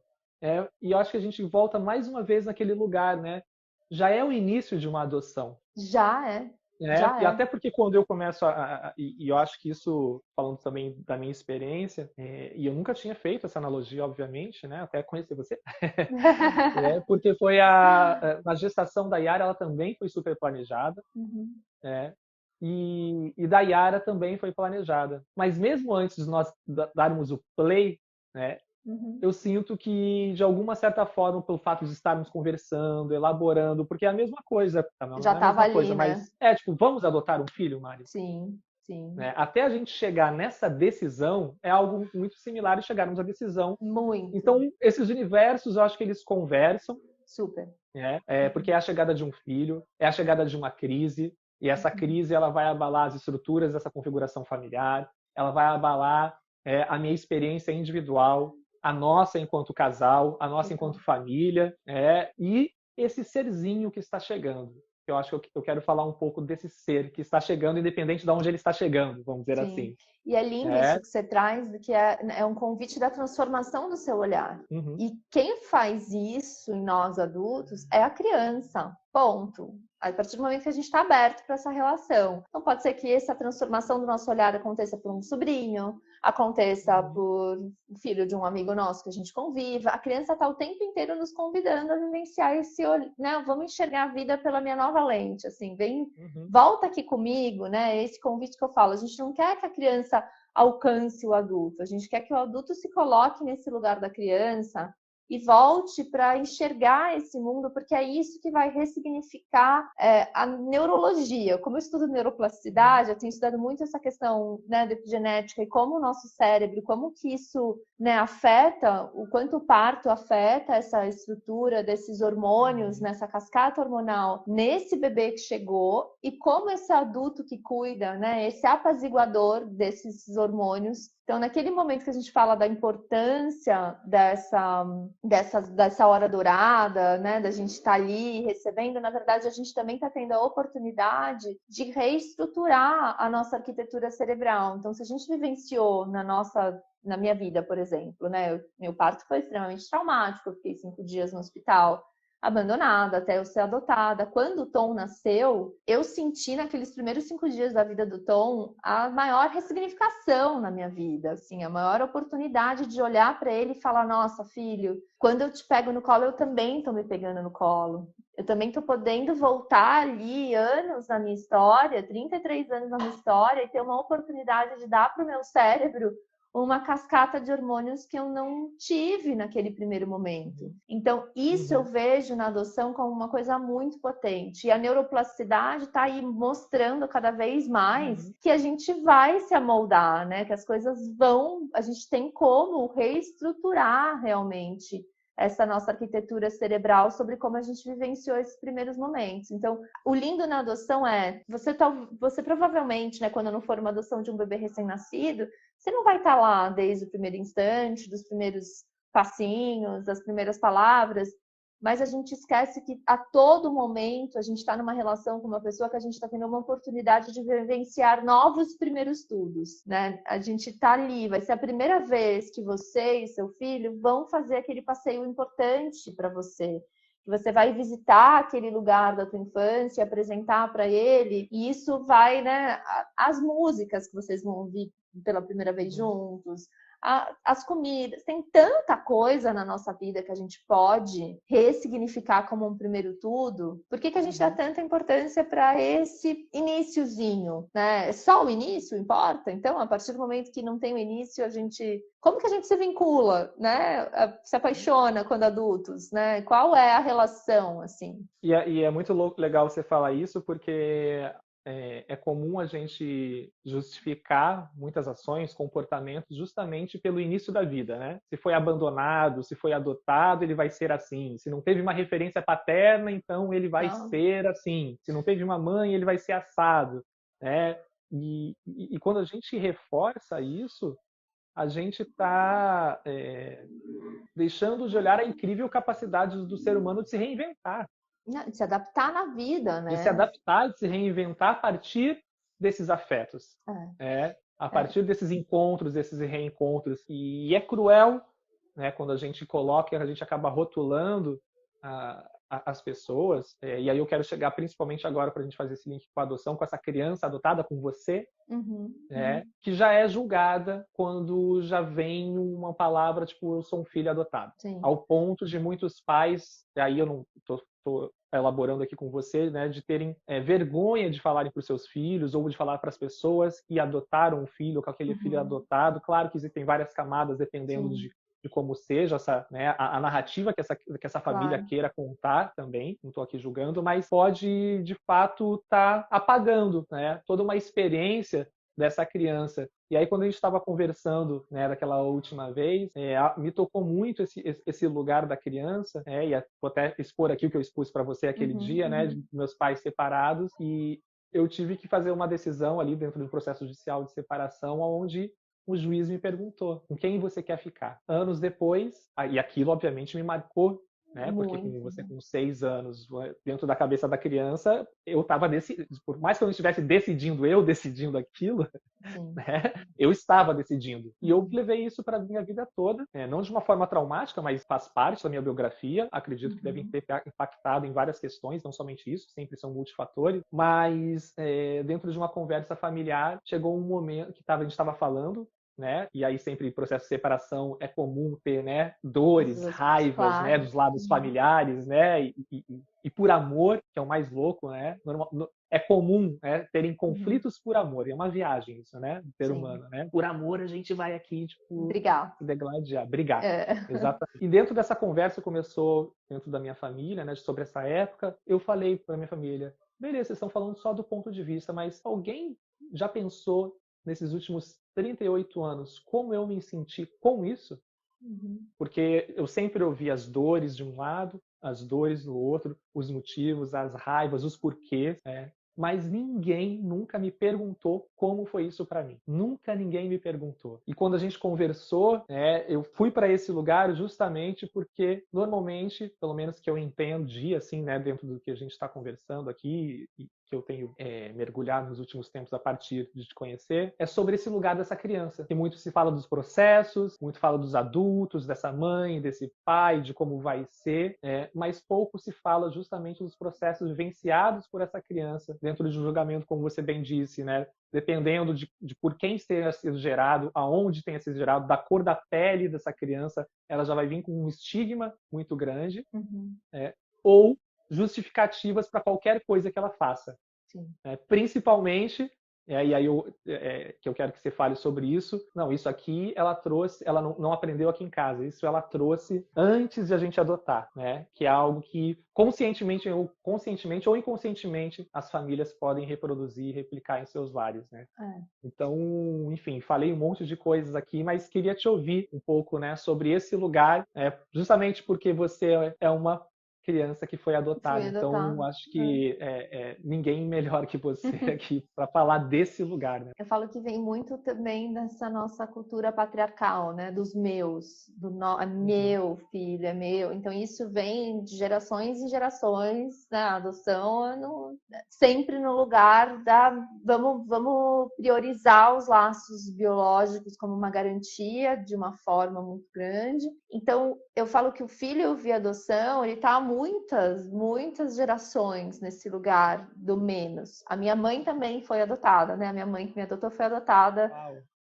e eu acho que a gente volta mais uma vez naquele lugar, né? Já é o início de uma adoção. Já é. E até porque quando eu começo e eu acho que isso, falando também da minha experiência, e eu nunca tinha feito essa analogia, obviamente, né? Até conhecer você. Porque foi a gestação da Yara, ela também foi super planejada. E da Yara também foi planejada. Mas mesmo antes de nós darmos o play, né? Eu sinto que, de alguma certa forma, pelo fato de estarmos conversando, elaborando, porque é a mesma coisa. Já estava ali, coisa, né? Mas tipo, vamos adotar um filho, Mari? Sim. Sim. né? Até a gente chegar nessa decisão, é algo muito similar a chegarmos à decisão. Muito. Então, esses universos, eu acho que eles conversam, Super. né? Porque é a chegada de um filho, é a chegada de uma crise, e essa crise ela vai abalar as estruturas dessa configuração familiar, ela vai abalar a minha experiência individual, a nossa enquanto casal, a nossa enquanto família, e esse serzinho que está chegando. Eu acho que eu quero falar um pouco desse ser que está chegando, independente de onde ele está chegando, vamos dizer Sim. assim. E é lindo isso que você traz, que é um convite da transformação do seu olhar. Uhum. E quem faz isso em nós adultos é a criança. Ponto. A partir do momento que a gente está aberto para essa relação. Então pode ser que essa transformação do nosso olhar aconteça por um sobrinho, aconteça por um filho de um amigo nosso que a gente conviva. A criança está o tempo inteiro nos convidando a vivenciar esse olhar, né? Vamos enxergar a vida pela minha nova lente, assim, vem, volta aqui comigo, né? Esse convite que eu falo, a gente não quer que a criança alcance o adulto, a gente quer que o adulto se coloque nesse lugar da criança e volte para enxergar esse mundo, porque é isso que vai ressignificar a neurologia. Como eu estudo neuroplasticidade, eu tenho estudado muito essa questão, né, da epigenética e como o nosso cérebro, como que isso, né, afeta, o quanto o parto afeta essa estrutura desses hormônios, nessa cascata hormonal, nesse bebê que chegou, e como esse adulto que cuida, né, esse apaziguador desses hormônios. Então, naquele momento que a gente fala da importância dessa hora dourada, né, da gente estar ali recebendo, na verdade, a gente também está tendo a oportunidade de reestruturar a nossa arquitetura cerebral. Então, se a gente vivenciou na minha vida, por exemplo, né, meu parto foi extremamente traumático, eu fiquei 5 dias no hospital, abandonada até eu ser adotada. Quando o Tom nasceu, eu senti naqueles primeiros 5 dias da vida do Tom a maior ressignificação na minha vida, assim, a maior oportunidade de olhar para ele e falar: nossa, filho, quando eu te pego no colo, eu também tô me pegando no colo. Eu também tô podendo voltar ali anos na minha história, 33 anos na minha história, e ter uma oportunidade de dar para o meu cérebro uma cascata de hormônios que eu não tive naquele primeiro momento. Então, isso eu vejo na adoção como uma coisa muito potente. E a neuroplasticidade está aí mostrando cada vez mais que a gente vai se amoldar, né? Que as coisas vão... A gente tem como reestruturar realmente essa nossa arquitetura cerebral sobre como a gente vivenciou esses primeiros momentos. Então, o lindo na adoção é... Você provavelmente, né, quando não for uma adoção de um bebê recém-nascido, você não vai estar lá desde o primeiro instante, dos primeiros passinhos, das primeiras palavras, mas a gente esquece que a todo momento a gente está numa relação com uma pessoa que a gente está tendo uma oportunidade de vivenciar novos primeiros tudos, né? A gente está ali, vai ser a primeira vez que você e seu filho vão fazer aquele passeio importante para você. Você vai visitar aquele lugar da tua infância, apresentar para ele, e isso vai, né? As músicas que vocês vão ouvir pela primeira vez juntos, as comidas, tem tanta coisa na nossa vida que a gente pode ressignificar como um primeiro tudo. Por que a gente dá tanta importância para esse iniciozinho, né? Só o início importa? Então, a partir do momento que não tem o início, como que a gente se vincula, né? Se apaixona quando adultos, né? Qual é a relação, assim? E é muito legal você falar isso, porque é comum a gente justificar muitas ações, comportamentos, justamente pelo início da vida, né? Se foi abandonado, se foi adotado, ele vai ser assim. Se não teve uma referência paterna, então ele vai ser assim. Se não teve uma mãe, ele vai ser assado, né? E quando a gente reforça isso, a gente está deixando de olhar a incrível capacidade do ser humano de se reinventar. De se adaptar na vida, né? De se adaptar, de se reinventar a partir desses afetos. A partir desses encontros, desses reencontros. E é cruel, né, quando a gente coloca, a gente acaba rotulando as pessoas. E aí eu quero chegar principalmente agora para a gente fazer esse link com a adoção, com essa criança adotada, com você, que já é julgada quando já vem uma palavra tipo, eu sou um filho adotado. Sim. Ao ponto de muitos pais, aí eu não estou elaborando aqui com você, né, de terem vergonha de falarem para os seus filhos ou de falar para as pessoas que adotaram um filho ou que aquele filho é adotado. Claro que existem várias camadas dependendo de como seja a narrativa que essa família queira contar também, não estou aqui julgando, mas pode, de fato, estar apagando, né, toda uma experiência dessa criança. E aí, quando a gente estava conversando, né, daquela última vez, me tocou muito esse lugar da criança, e vou até expor aqui o que eu expus para você aquele dia, né, de meus pais separados, e eu tive que fazer uma decisão ali dentro do processo judicial de separação, onde o juiz me perguntou com quem você quer ficar. Anos depois, e aquilo obviamente me marcou, né? Porque com você com 6 anos, dentro da cabeça da criança, eu estava decidindo, por mais que eu não estivesse decidindo aquilo, né? Eu estava decidindo. E eu levei isso para a minha vida toda, não de uma forma traumática, mas faz parte da minha biografia. Acredito que deve ter impactado em várias questões, não somente isso, sempre são multifatores. Mas dentro de uma conversa familiar, chegou um momento que a gente estava falando, né? E aí sempre processo de separação é comum ter, né, dores, raivas, claro, né, dos lados familiares, né? E por amor, que é o mais louco, né? É comum, né, terem conflitos por amor. É uma viagem isso, né? Do ser humano, né? Por amor a gente vai aqui, tipo, brigar. Exatamente. E dentro dessa conversa que começou dentro da minha família, né, sobre essa época, eu falei para minha família: beleza, vocês estão falando só do ponto de vista, mas alguém já pensou nesses últimos 38 anos como eu me senti com isso? Porque eu sempre ouvi as dores de um lado, as dores do outro, os motivos, as raivas, os porquês, mas ninguém nunca me perguntou como foi isso para mim. Nunca ninguém me perguntou. E quando a gente conversou, eu fui para esse lugar justamente porque, normalmente, pelo menos que eu entendi, assim, né, dentro do que a gente está conversando aqui, e que eu tenho mergulhado nos últimos tempos a partir de te conhecer, é sobre esse lugar dessa criança. Que muito se fala dos processos, muito fala dos adultos, dessa mãe, desse pai, de como vai ser, mas pouco se fala justamente dos processos vivenciados por essa criança dentro de um julgamento, como você bem disse, né? Dependendo de por quem tenha sido gerado, aonde tenha sido gerado, da cor da pele dessa criança, ela já vai vir com um estigma muito grande, ou justificativas para qualquer coisa que ela faça. Principalmente, e aí que eu quero que você fale sobre isso. Não, isso aqui ela trouxe, ela não aprendeu aqui em casa. Isso ela trouxe antes de a gente adotar, né? Que é algo que conscientemente ou inconscientemente as famílias podem reproduzir e replicar em seus lares, né? Então, enfim, falei um monte de coisas aqui, mas queria te ouvir um pouco, né, sobre esse lugar, justamente porque você é uma criança que foi adotada. Então, acho que ninguém melhor que você aqui para falar desse lugar, né? Eu falo que vem muito também dessa nossa cultura patriarcal, né? Dos meus, é meu filho, é meu. Então, isso vem de gerações em gerações, né? A adoção sempre no lugar da vamos priorizar os laços biológicos como uma garantia de uma forma muito grande. Então, eu falo que o filho via adoção, ele está há muitas gerações nesse lugar do menos. A minha mãe também foi adotada, né? A minha mãe que me adotou foi adotada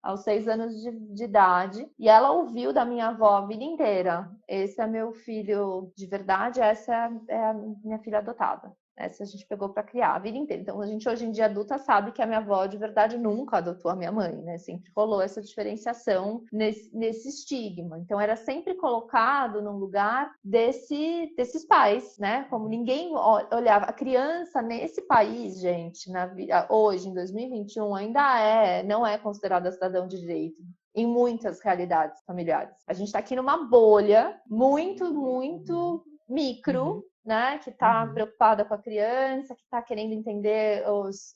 aos 6 anos de idade. E ela ouviu da minha avó a vida inteira: esse é meu filho de verdade, essa é a minha filha adotada. Essa a gente pegou para criar a vida inteira. Então, a gente hoje em dia adulta sabe que a minha avó de verdade nunca adotou a minha mãe, né? Sempre rolou essa diferenciação nesse estigma. Então, era sempre colocado num lugar desses pais, né? Como ninguém olhava. A criança nesse país, gente, hoje, em 2021, ainda não é considerada cidadão de direito em muitas realidades familiares. A gente está aqui numa bolha muito micro, né, que está preocupada com a criança, que está querendo entender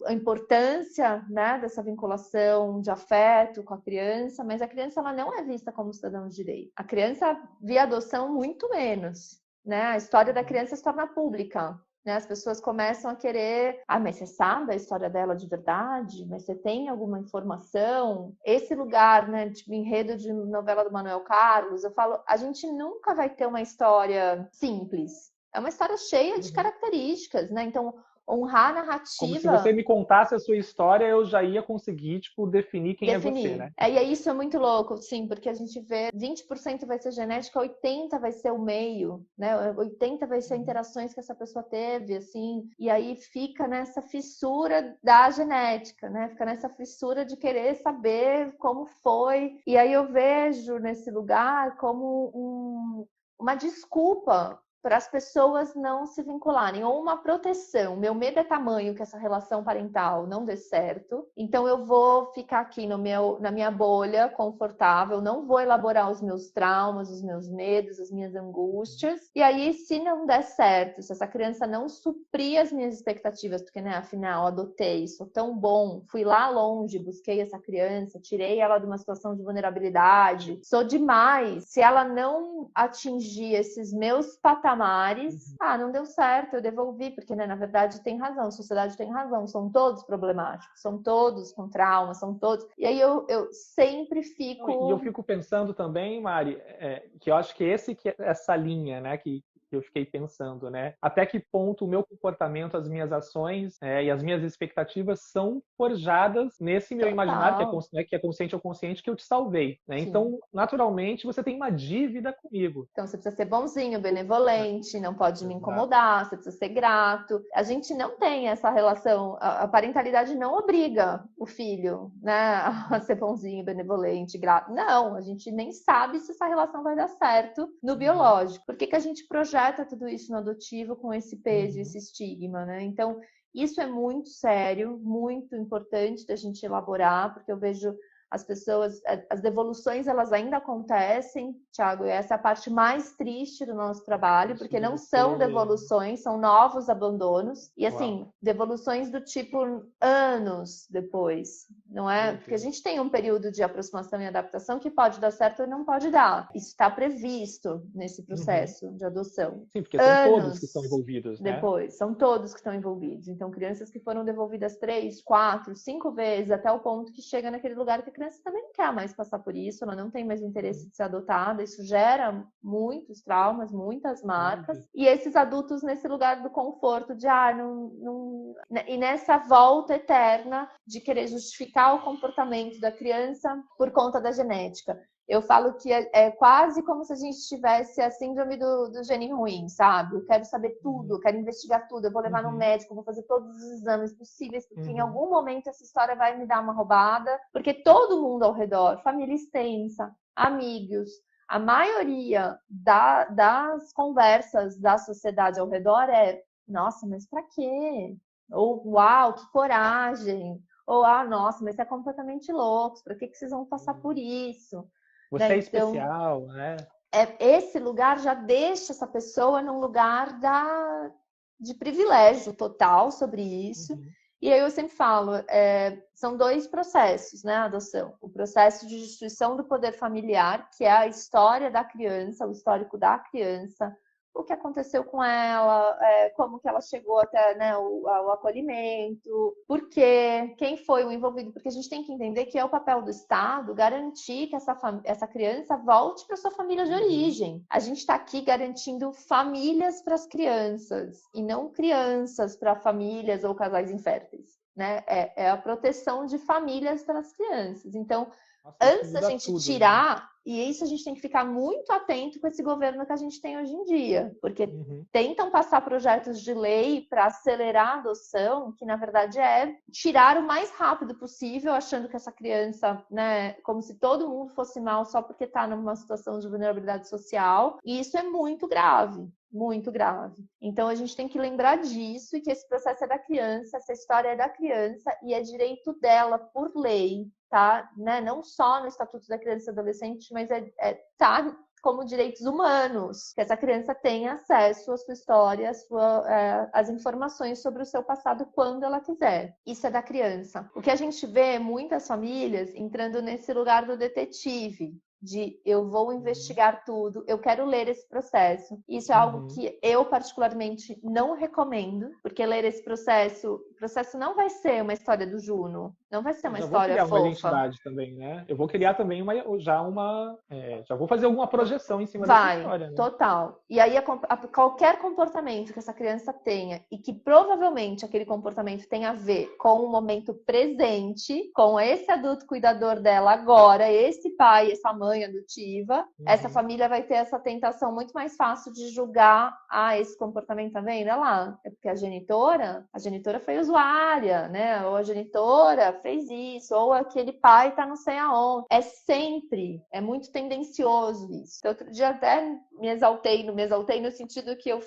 a importância, né, dessa vinculação de afeto com a criança, mas a criança ela não é vista como cidadão de direito. A criança via adoção muito menos, né? A história da criança se torna pública. Né? As pessoas começam a querer, mas você sabe a história dela de verdade? Mas você tem alguma informação? Esse lugar, né, tipo enredo de novela do Manuel Carlos, eu falo, a gente nunca vai ter uma história simples. É uma história cheia de características, né? Então, honrar a narrativa... Como se você me contasse a sua história, eu já ia conseguir, tipo, definir quem é você, né? E isso é muito louco, sim, porque a gente vê 20% vai ser genética, 80% vai ser o meio, né? 80% vai ser interações que essa pessoa teve, assim, e aí fica nessa fissura da genética, né? Fica nessa fissura de querer saber como foi. E aí eu vejo nesse lugar como uma desculpa para as pessoas não se vincularem, ou uma proteção. Meu medo é tamanho que essa relação parental não dê certo, então eu vou ficar aqui na minha bolha confortável, não vou elaborar os meus traumas, os meus medos, as minhas angústias, e aí se não der certo, se essa criança não suprir as minhas expectativas, porque, né, afinal, adotei, sou tão bom, fui lá longe, busquei essa criança, tirei ela de uma situação de vulnerabilidade, sou demais, se ela não atingir esses meus patamares, não deu certo, eu devolvi, porque, né, na verdade tem razão, a sociedade tem razão, são todos problemáticos, são todos com trauma, são todos. E aí eu sempre fico... E eu fico pensando também, Mari, que eu acho que essa linha, né, que eu fiquei pensando, né? Até que ponto o meu comportamento, as minhas ações e as minhas expectativas são forjadas nesse meu imaginário, que é consciente ou consciente, que eu te salvei, né? Então, naturalmente, você tem uma dívida comigo. Então, você precisa ser bonzinho, benevolente, não pode me incomodar, você precisa ser grato. A gente não tem essa relação, a parentalidade não obriga o filho, né, a ser bonzinho, benevolente, grato. Não, a gente nem sabe se essa relação vai dar certo no biológico. Por que a gente projeta tudo isso no adotivo com esse peso, esse estigma, né? Então, isso é muito sério, muito importante da gente elaborar, porque eu vejo as pessoas, as devoluções, elas ainda acontecem, Thiago, e essa é a parte mais triste do nosso trabalho, porque não são devoluções, são novos abandonos, e assim, devoluções do tipo anos depois, não é? Porque a gente tem um período de aproximação e adaptação que pode dar certo ou não pode dar. Isso está previsto nesse processo de adoção. Sim, porque são todos que estão envolvidos, né? Depois, são todos que estão envolvidos. Então, crianças que foram devolvidas 3, 4, 5 vezes, até o ponto que chega naquele lugar que a criança também não quer mais passar por isso, ela não tem mais interesse de ser adotada, isso gera muitos traumas, muitas marcas, e esses adultos nesse lugar do conforto de, e nessa volta eterna de querer justificar o comportamento da criança por conta da genética. Eu falo que é quase como se a gente tivesse a síndrome do gene ruim, sabe? Eu quero saber tudo, eu quero investigar tudo, eu vou levar no médico, vou fazer todos os exames possíveis, porque em algum momento essa história vai me dar uma roubada, porque todo mundo ao redor, família extensa, amigos, a maioria das conversas da sociedade ao redor é: nossa, mas pra quê? Ou, uau, que coragem! Ou, nossa, mas você é completamente louco, pra que vocês vão passar por isso? Você é especial, né? Esse lugar já deixa essa pessoa num lugar de privilégio total sobre isso. E aí eu sempre falo, são 2 processos, né, a adoção. O processo de destruição do poder familiar, que é a história da criança, o histórico da criança, o que aconteceu com ela, como que ela chegou até, né, o acolhimento, por quê, quem foi o envolvido, porque a gente tem que entender que é o papel do Estado garantir que essa criança volte para sua família de origem. A gente está aqui garantindo famílias para as crianças e não crianças para famílias ou casais inférteis, né? É a proteção de famílias para as crianças. Então, antes da gente tirar, e isso a gente tem que ficar muito atento com esse governo que a gente tem hoje em dia, porque tentam passar projetos de lei para acelerar a adoção, que na verdade é tirar o mais rápido possível, achando que essa criança, né, como se todo mundo fosse mal só porque está numa situação de vulnerabilidade social, e isso é muito grave. Muito grave. Então a gente tem que lembrar disso e que esse processo é da criança, essa história é da criança e é direito dela por lei, tá? Né? Não só no Estatuto da Criança e Adolescente, mas tá como direitos humanos, que essa criança tenha acesso à sua história, às informações sobre o seu passado quando ela quiser. Isso é da criança. O que a gente vê é muitas famílias entrando nesse lugar do detetive, de eu vou investigar tudo, eu quero ler esse processo. Isso é algo que eu particularmente não recomendo, porque ler esse processo, o processo não vai ser uma história do Juno, não vai ser uma história fofa. Eu vou criar uma identidade também, né? Eu vou criar também já vou fazer alguma projeção em cima dessa história, né? Total. E aí qualquer comportamento que essa criança tenha e que provavelmente aquele comportamento tenha a ver com o momento presente, com esse adulto cuidador dela agora, esse pai, essa mãe, mãe adotiva, essa família vai ter essa tentação muito mais fácil de julgar, esse comportamento, tá vendo? Olha lá, é porque a genitora foi usuária, né? Ou a genitora fez isso, ou aquele pai tá não sei aonde. É muito tendencioso isso. Então, outro dia até me exaltei no sentido que eu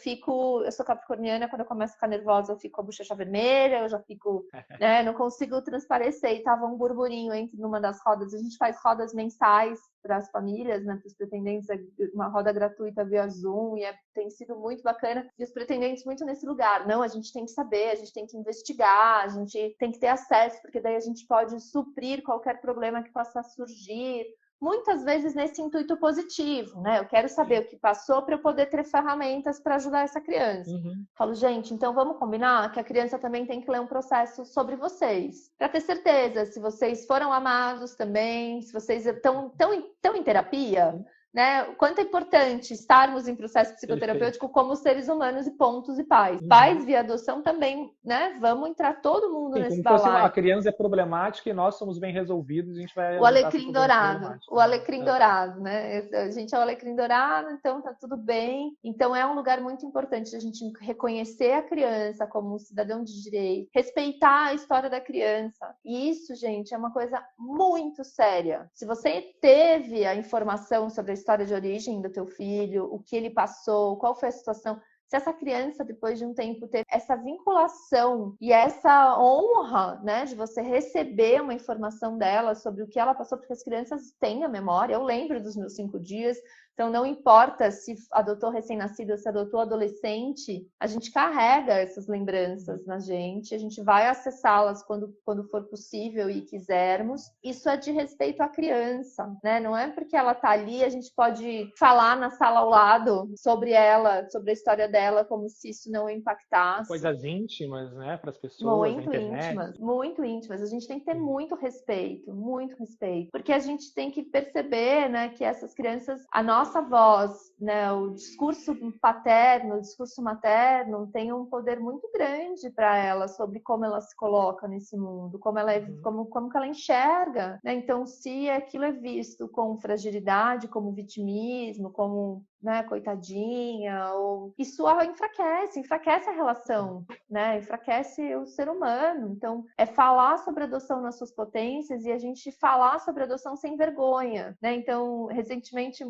sou capricorniana, quando eu começo a ficar nervosa, eu fico com a bochecha vermelha, eu já fico, né, não consigo transparecer. E tava um burburinho numa das rodas, a gente faz rodas mensais para as famílias, né, para os pretendentes, uma roda gratuita via Zoom, e tem sido muito bacana, e os pretendentes muito nesse lugar, não, a gente tem que saber, a gente tem que investigar, a gente tem que ter acesso, porque daí a gente pode suprir qualquer problema que possa surgir, muitas vezes nesse intuito positivo, né? Eu quero saber o que passou para eu poder ter ferramentas para ajudar essa criança. Falo, gente, então vamos combinar que a criança também tem que ler um processo sobre vocês, para ter certeza se vocês foram amados também, se vocês estão em terapia, né? O quanto é importante estarmos em processo psicoterapêutico como seres humanos e pontos e pais. Pais via adoção também, né? Vamos entrar todo mundo nesse balaio. A criança é problemática e nós somos bem resolvidos, a gente vai... O alecrim dourado, né? A gente é o alecrim dourado, então tá tudo bem. Então é um lugar muito importante a gente reconhecer a criança como um cidadão de direito, respeitar a história da criança. E isso, gente, é uma coisa muito séria. Se você teve a informação sobre a história de origem do teu filho, o que ele passou, qual foi a situação, se essa criança, depois de um tempo, ter essa vinculação e essa honra, né, de você receber uma informação dela sobre o que ela passou, porque as crianças têm a memória. Eu lembro dos meus 5 dias, então não importa se adotou recém-nascido ou se adotou adolescente, a gente carrega essas lembranças na gente, a gente vai acessá-las quando for possível e quisermos. Isso é de respeito à criança, né? Não é porque ela tá ali, a gente pode falar na sala ao lado sobre ela, sobre a história dela, como se isso não impactasse. Coisas íntimas, né, para as pessoas, muito íntimas. A gente tem que ter muito respeito, porque a gente tem que perceber, né, que essas crianças, a nossa voz, né, o discurso paterno, o discurso materno tem um poder muito grande para ela sobre como ela se coloca nesse mundo, como ela como que ela enxerga, né? Então, se aquilo é visto com fragilidade, como vitimismo, como, né, coitadinha, ou isso enfraquece a relação, né? Enfraquece o ser humano. Então, é falar sobre adoção nas suas potências e a gente falar sobre adoção sem vergonha, né? Então, recentemente,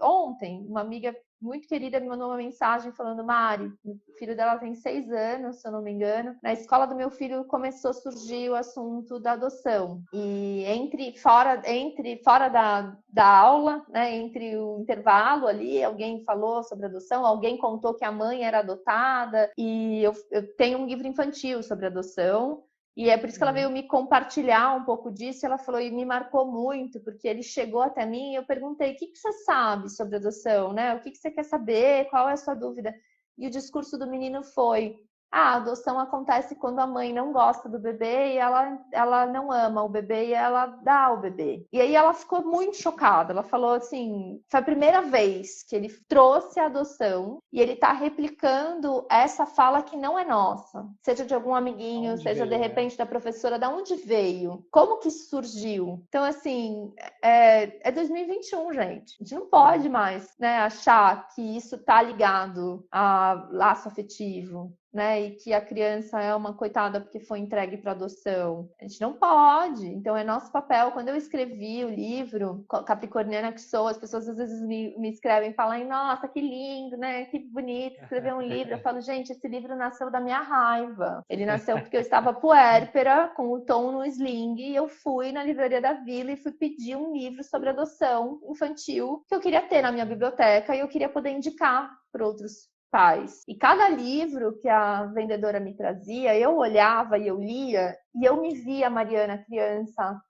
ontem, uma amiga muito querida me mandou uma mensagem falando: Mari, o filho dela tem 6 anos, se eu não me engano. Na escola do meu filho começou a surgir o assunto da adoção. E fora da aula, né, entre o intervalo ali, alguém falou sobre adoção, alguém contou que a mãe era adotada. E eu tenho um livro infantil sobre adoção. E é por isso que ela veio me compartilhar um pouco disso. Ela falou, e me marcou muito, porque ele chegou até mim e eu perguntei: o que você sabe sobre adoção, né? O que você quer saber? Qual é a sua dúvida? E o discurso do menino foi: a adoção acontece quando a mãe não gosta do bebê e ela não ama o bebê e ela dá o bebê. E aí ela ficou muito chocada. Ela falou assim, foi a primeira vez que ele trouxe a adoção e ele tá replicando essa fala que não é nossa. Seja de algum amiguinho, seja de repente da professora, da onde veio? Como que isso surgiu? Então, assim, é 2021, gente. A gente não pode mais, né, achar que isso tá ligado a laço afetivo, né, e que a criança é uma coitada porque foi entregue para adoção. A gente não pode. Então é nosso papel. Quando eu escrevi o livro, Capricorniana que sou, as pessoas às vezes me escrevem e falam: nossa, que lindo, né, que bonito escrever um livro. Eu falo: gente, esse livro nasceu da minha raiva. Ele nasceu porque eu estava puérpera, com o tom no sling, e eu fui na livraria da Vila e fui pedir um livro sobre adoção infantil que eu queria ter na minha biblioteca e eu queria poder indicar para outros pais. E cada livro que a vendedora me trazia, eu olhava e eu lia, e eu me via, Mariana, criança,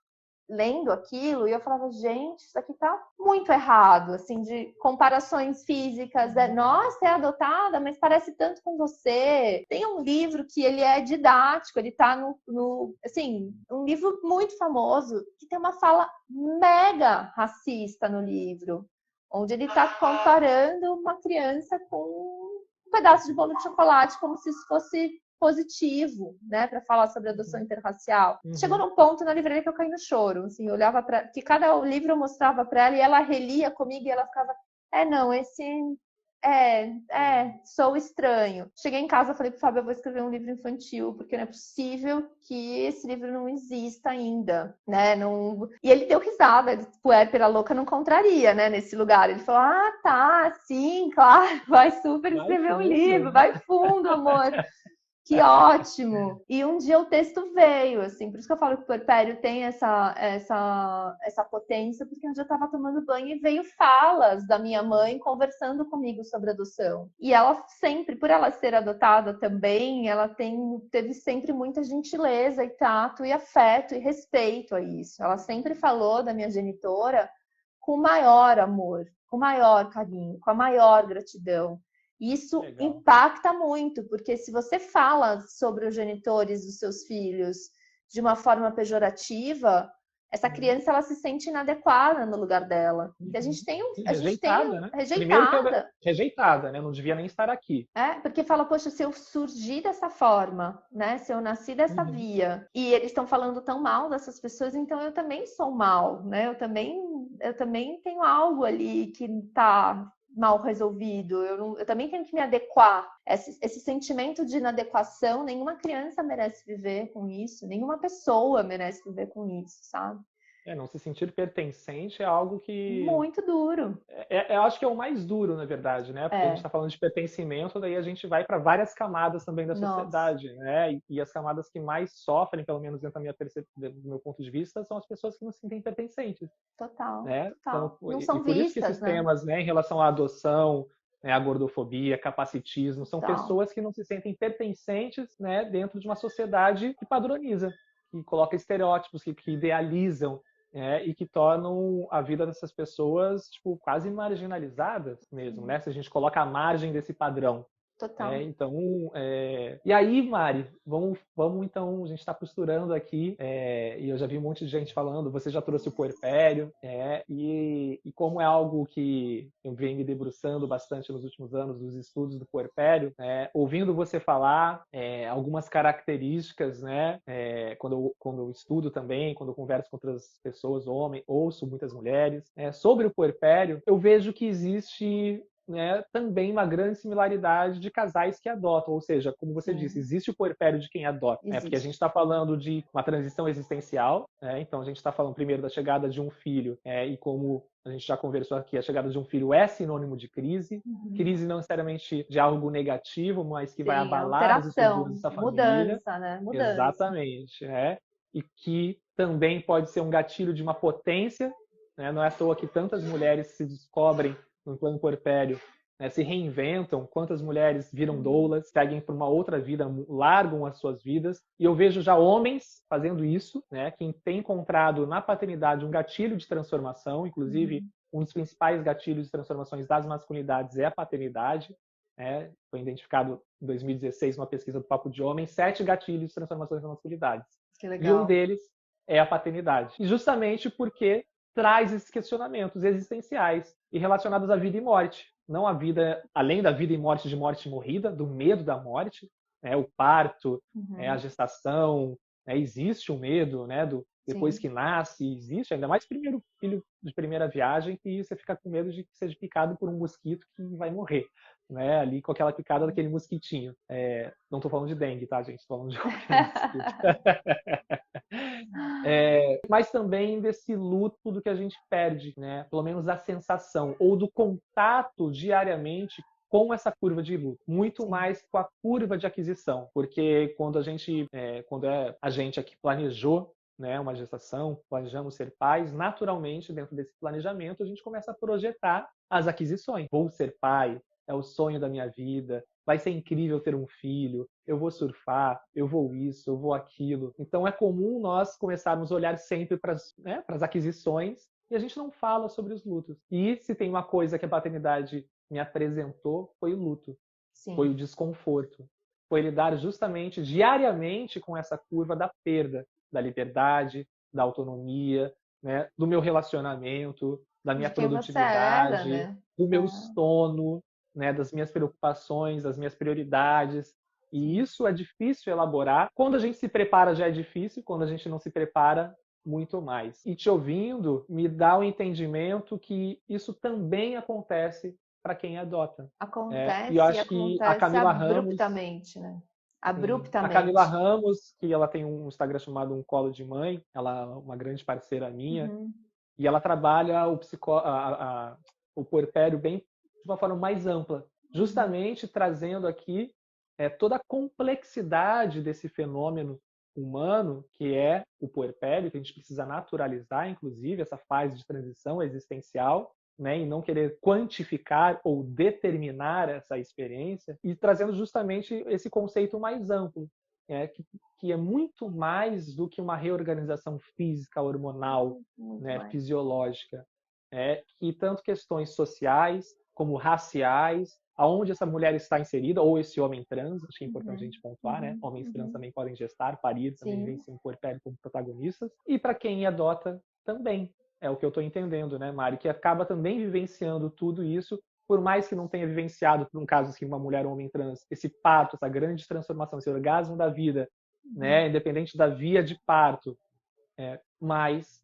lendo aquilo, e eu falava: gente, isso aqui tá muito errado, assim, de comparações físicas, nossa, é adotada, mas parece tanto com você. Tem um livro que ele é didático, ele tá assim, um livro muito famoso, que tem uma fala mega racista no livro, onde ele tá comparando uma criança com um pedaço de bolo de chocolate, como se isso fosse positivo, né, para falar sobre adoção interracial. Uhum. Chegou num ponto na livraria que eu caí no choro, assim, eu olhava para que cada livro eu mostrava para ela e ela relia comigo e ela ficava, não, esse sou estranho. Cheguei em casa, falei pro Fábio, eu vou escrever um livro infantil, porque não é possível que esse livro não exista ainda, né? Não... E ele deu risada, ele, puérpera louca não contraria, né, nesse lugar. Ele falou, tá, sim, claro, vai super escrever um livro, vai fundo, amor. Que ótimo! E um dia o texto veio, assim, por isso que eu falo que o puerpério tem essa potência, porque um dia eu estava tomando banho e veio falas da minha mãe conversando comigo sobre adoção. E ela sempre, por ela ser adotada também, ela teve sempre muita gentileza e tato e afeto e respeito a isso. Ela sempre falou da minha genitora com o maior amor, com o maior carinho, com a maior gratidão. Isso Legal. impacta muito, porque se você fala sobre os genitores dos seus filhos de uma forma pejorativa, essa criança ela se sente inadequada no lugar dela. Porque a gente tem rejeitada, né? Rejeitada. Primeiro que rejeitada, né? Não devia nem estar aqui. Porque fala, poxa, se eu surgir dessa forma, né? Se eu nasci dessa via, e eles estão falando tão mal dessas pessoas, então eu também sou mal, né? Eu também tenho algo ali que tá mal resolvido, eu também tenho que me adequar. Esse sentimento de inadequação, nenhuma criança merece viver com isso, nenhuma pessoa merece viver com isso, sabe? Não se sentir pertencente é algo que... Muito duro. Eu acho que é o mais duro, na verdade, né? Porque a gente está falando de pertencimento, daí a gente vai para várias camadas também da sociedade, né? E as camadas que mais sofrem, pelo menos dentro do meu ponto de vista, são as pessoas que não se sentem pertencentes. Total. Né? Total. Então, não são por vistas, isso que esses né? temas, né, em relação à adoção, né, à gordofobia, capacitismo, são pessoas que não se sentem pertencentes, né, dentro de uma sociedade que padroniza, que coloca estereótipos, que idealizam, e que tornam a vida dessas pessoas tipo, quase marginalizadas mesmo, né? Se a gente coloca à margem desse padrão. Total. Então, e aí, Mari, vamos então, a gente está costurando aqui, e eu já vi um monte de gente falando, você já trouxe o puerpério, e como é algo que eu venho me debruçando bastante nos últimos anos, dos estudos do puerpério, ouvindo você falar algumas características, né, quando eu estudo também, quando eu converso com outras pessoas, homens, ouço muitas mulheres, sobre o puerpério, eu vejo que existe... também uma grande similaridade de casais que adotam, ou seja, como você disse, existe o puerpério de quem adota, porque a gente está falando de uma transição existencial, então a gente está falando primeiro da chegada de um filho, e como a gente já conversou aqui, a chegada de um filho é sinônimo de crise, crise não necessariamente de algo negativo, mas que vai abalar as estruturas dessa família. Mudança, né? Mudança. Exatamente, e que também pode ser um gatilho de uma potência, não é à toa que tantas mulheres se descobrem no plano puerpério, se reinventam, quantas mulheres viram doulas, seguem para uma outra vida, largam as suas vidas. E eu vejo já homens fazendo isso, que tem encontrado na paternidade um gatilho de transformação, inclusive um dos principais gatilhos de transformações das masculinidades é a paternidade. Foi identificado em 2016 uma pesquisa do Papo de Homem, 7 gatilhos de transformações das masculinidades. Que legal. E um deles é a paternidade. E justamente porque traz esses questionamentos existenciais e relacionados à vida e morte. Não a vida, além da vida e morte de morte morrida, do medo da morte, o parto, a gestação, existe o medo, depois que nasce, existe, ainda mais primeiro filho de primeira viagem, que você fica com medo de que seja picado por um mosquito que vai morrer, ali com aquela picada daquele mosquitinho. Não estou falando de dengue, tá, gente? Estou falando de qualquer mosquito. Mas também desse luto do que a gente perde, pelo menos da sensação, ou do contato diariamente com essa curva de luto, muito mais com a curva de aquisição, porque quando a gente aqui planejou uma gestação, planejamos ser pais, naturalmente dentro desse planejamento a gente começa a projetar as aquisições. Vou ser pai, é o sonho da minha vida, vai ser incrível ter um filho, eu vou surfar, eu vou isso, eu vou aquilo. Então é comum nós começarmos a olhar sempre para as aquisições e a gente não fala sobre os lutos. E se tem uma coisa que a paternidade me apresentou, foi o luto, foi o desconforto, foi lidar justamente diariamente com essa curva da perda, da liberdade, da autonomia, do meu relacionamento, da minha produtividade, do meu sono, das minhas preocupações, das minhas prioridades. E isso é difícil elaborar. Quando a gente se prepara já é difícil, quando a gente não se prepara, muito mais. E te ouvindo, me dá o entendimento que isso também acontece para quem adota. E eu Acontece, e acho que a acontece Camila Ramos, abruptamente, né? a Camila Abruptamente. Ramos, que ela tem um Instagram chamado Um Colo de Mãe, ela é uma grande parceira minha, Uhum. e ela trabalha o puerpério bem de uma forma mais ampla, justamente trazendo aqui toda a complexidade desse fenômeno humano que é o puerpério, que a gente precisa naturalizar, inclusive, essa fase de transição existencial, né, e não querer quantificar ou determinar essa experiência, e trazendo justamente esse conceito mais amplo, que é muito mais do que uma reorganização física, hormonal, Muito né, mais. fisiológica, que tanto questões sociais como raciais, aonde essa mulher está inserida, ou esse homem trans, acho que é importante a gente pontuar, né? Homens trans também podem gestar, parir, também Sim. vivenciam o puerpério como protagonistas, e para quem adota também. É o que eu estou entendendo, né, Mari? Que acaba também vivenciando tudo isso, por mais que não tenha vivenciado, por um caso assim, uma mulher ou um homem trans, esse parto, essa grande transformação, esse orgasmo da vida, né, independente da via de parto, mas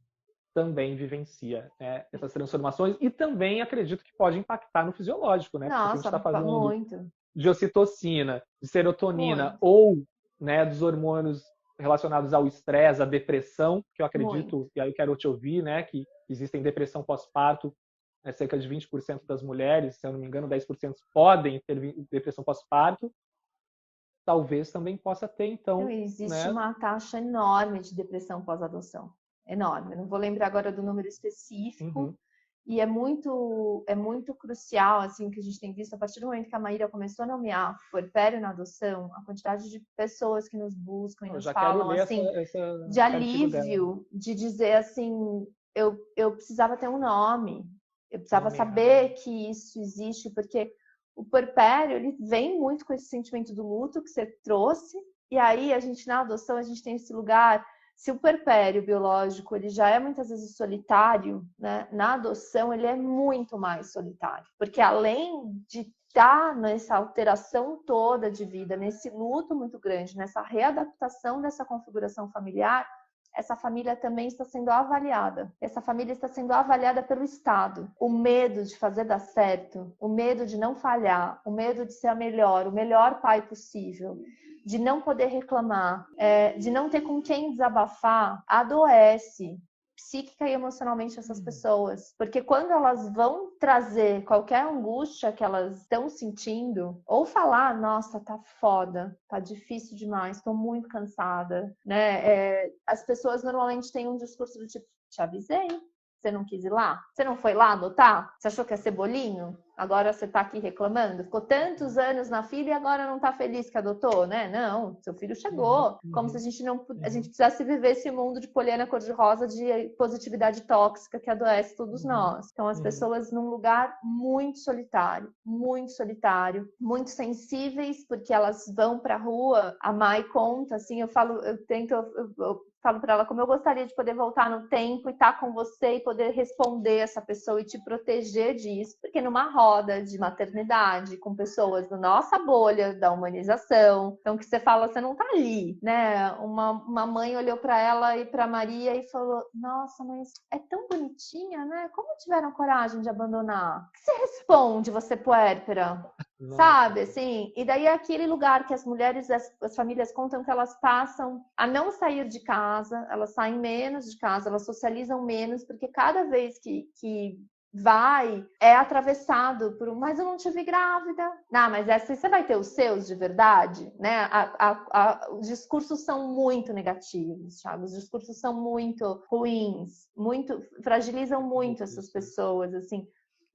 também vivencia, né, essas transformações e também acredito que pode impactar no fisiológico, né? Porque se a gente Nossa, está falando muito. de ocitocina, de serotonina Muito. ou, né, dos hormônios relacionados ao estresse, à depressão, que eu Muito. acredito, e aí eu quero te ouvir, né, que existem depressão pós-parto, cerca de 20% das mulheres, se eu não me engano, 10% podem ter depressão pós-parto, talvez também possa ter, Então, então, existe né? uma taxa enorme de depressão pós-adoção. Enorme. Não vou lembrar agora do número específico. Uhum. E é muito crucial, assim, que a gente tem visto, a partir do momento que a Maíra começou a nomear puerpério na adoção, a quantidade de pessoas que nos buscam e Eu nos já quero falam, ler assim, de esse artigo dela. alívio, de dizer, assim, eu precisava ter um nome, eu precisava Nomear. saber que isso existe, porque o puerpério, ele vem muito com esse sentimento do luto que você trouxe, e aí a gente, na adoção, a gente tem esse lugar. Se o puerpério biológico ele já é muitas vezes solitário, né? Na adoção ele é muito mais solitário, porque além de estar nessa alteração toda de vida, nesse luto muito grande, nessa readaptação dessa configuração familiar, essa família também está sendo avaliada. Essa família está sendo avaliada pelo Estado. O medo de fazer dar certo, o medo de não falhar, o medo de ser a melhor, o melhor pai possível, de não poder reclamar, de não ter com quem desabafar, adoece psíquica e emocionalmente essas pessoas. Porque quando elas vão trazer qualquer angústia que elas estão sentindo, ou falar, nossa, tá foda, tá difícil demais, tô muito cansada, né? As pessoas normalmente têm um discurso do tipo, te avisei, você não quis ir lá? Você não foi lá adotar? Você achou que é cebolinho? Agora você tá aqui reclamando? Ficou tantos anos na filha e agora não tá feliz que adotou, né? Não, seu filho chegou. Como se a gente não a gente precisasse viver esse mundo de poliana cor-de-rosa de positividade tóxica que adoece todos nós. Então as pessoas num lugar muito solitário, muito sensíveis, porque elas vão pra rua. A Mai conta, assim, eu falo para ela como eu gostaria de poder voltar no tempo e estar com você e poder responder essa pessoa e te proteger disso, porque numa roda de maternidade com pessoas da nossa bolha da humanização, então que você fala, você não tá ali, né? Uma mãe olhou para ela e para Maria e falou, nossa, mas é tão bonitinha, né? Como tiveram coragem de abandonar? O que você responde, você puérpera? Sabe, assim, e daí é aquele lugar que as mulheres, as famílias contam que elas passam a não sair de casa, elas saem menos de casa, elas socializam menos, porque cada vez que vai, é atravessado por mas eu não te vi grávida. Não, mas essa você vai ter os seus de verdade, né? Os discursos são muito negativos, Thiago, os discursos são muito ruins, muito, fragilizam muito essas pessoas, assim.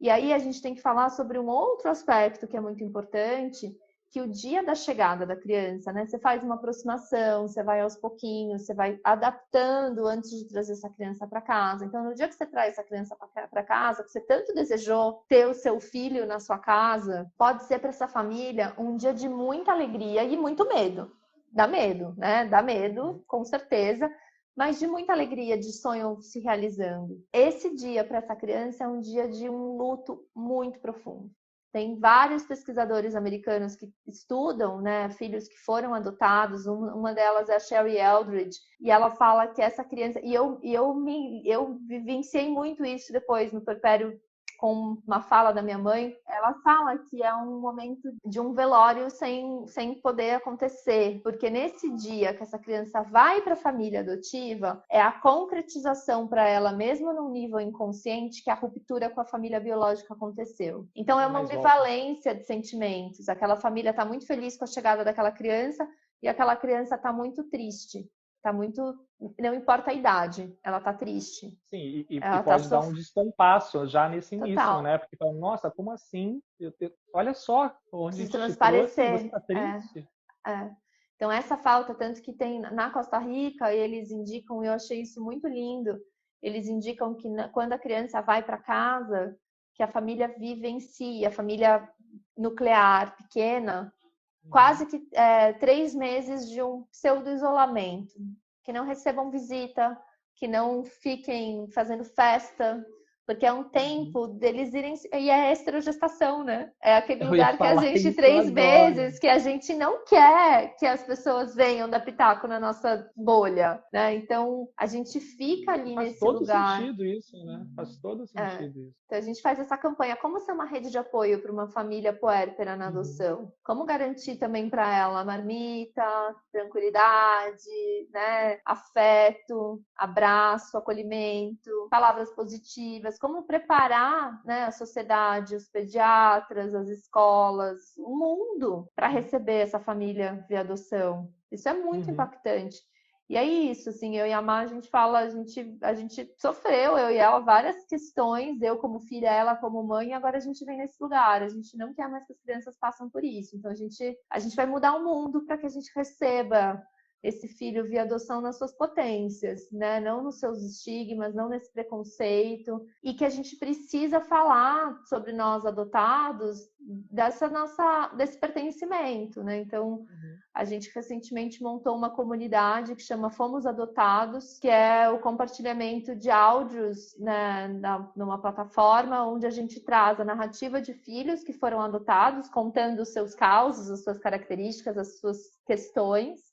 E aí a gente tem que falar sobre um outro aspecto que é muito importante, que o dia da chegada da criança, né? Você faz uma aproximação, você vai aos pouquinhos, você vai adaptando antes de trazer essa criança para casa. Então, no dia que você traz essa criança para casa, que você tanto desejou ter o seu filho na sua casa, pode ser para essa família um dia de muita alegria e muito medo. Dá medo, né? Dá medo, com certeza, mas de muita alegria, de sonho se realizando. Esse dia para essa criança é um dia de um luto muito profundo. Tem vários pesquisadores americanos que estudam, né, filhos que foram adotados. Uma delas é a Sherry Eldridge, e ela fala que essa criança... E eu vivenciei muito isso depois no puerpério, com uma fala da minha mãe. Ela fala que é um momento de um velório sem poder acontecer, porque nesse dia que essa criança vai para a família adotiva, é a concretização para ela, mesmo num nível inconsciente, que a ruptura com a família biológica aconteceu. Então é uma ambivalência de sentimentos. Aquela família está muito feliz com a chegada daquela criança e aquela criança está muito triste. Tá muito... Não importa a idade, ela tá triste. Sim, e pode dar um descompasso já nesse início, né? Porque fala, nossa, como assim? Olha só onde se te transparecer. trouxe, você tá triste. Então, essa falta, tanto que tem na Costa Rica, eles indicam, e eu achei isso muito lindo, eles indicam que quando a criança vai para casa, que a família vive em si, a família nuclear pequena, quase que 3 meses de um pseudo-isolamento, que não recebam visita, que não fiquem fazendo festa, porque é um tempo deles irem... E é esterogestação, né? É aquele lugar que a gente, 3 meses, que a gente não quer que as pessoas venham dar pitaco na nossa bolha, né? Então, a gente fica ali nesse lugar. Faz todo sentido isso, né? Faz todo sentido isso. Então, a gente faz essa campanha. Como ser uma rede de apoio para uma família puérpera na adoção? Como garantir também para ela marmita, tranquilidade, né? Afeto, abraço, acolhimento, palavras positivas. Como preparar, né, a sociedade, os pediatras, as escolas, o mundo para receber essa família via adoção. Isso é muito impactante. E é isso, assim, eu e a Má, a gente fala, a gente sofreu, eu e ela, várias questões, eu como filha, ela como mãe, e agora a gente vem nesse lugar, a gente não quer mais que as crianças passem por isso, então a gente vai mudar o mundo para que a gente receba esse filho via adoção nas suas potências, né? Não nos seus estigmas, não nesse preconceito, e que a gente precisa falar sobre nós adotados desse pertencimento, né? Então, a gente recentemente montou uma comunidade que chama Fomos Adotados, que é o compartilhamento de áudios, né, numa plataforma onde a gente traz a narrativa de filhos que foram adotados, contando os seus causos, as suas características, as suas questões.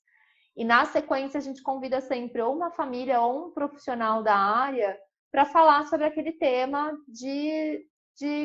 E na sequência a gente convida sempre ou uma família ou um profissional da área para falar sobre aquele tema de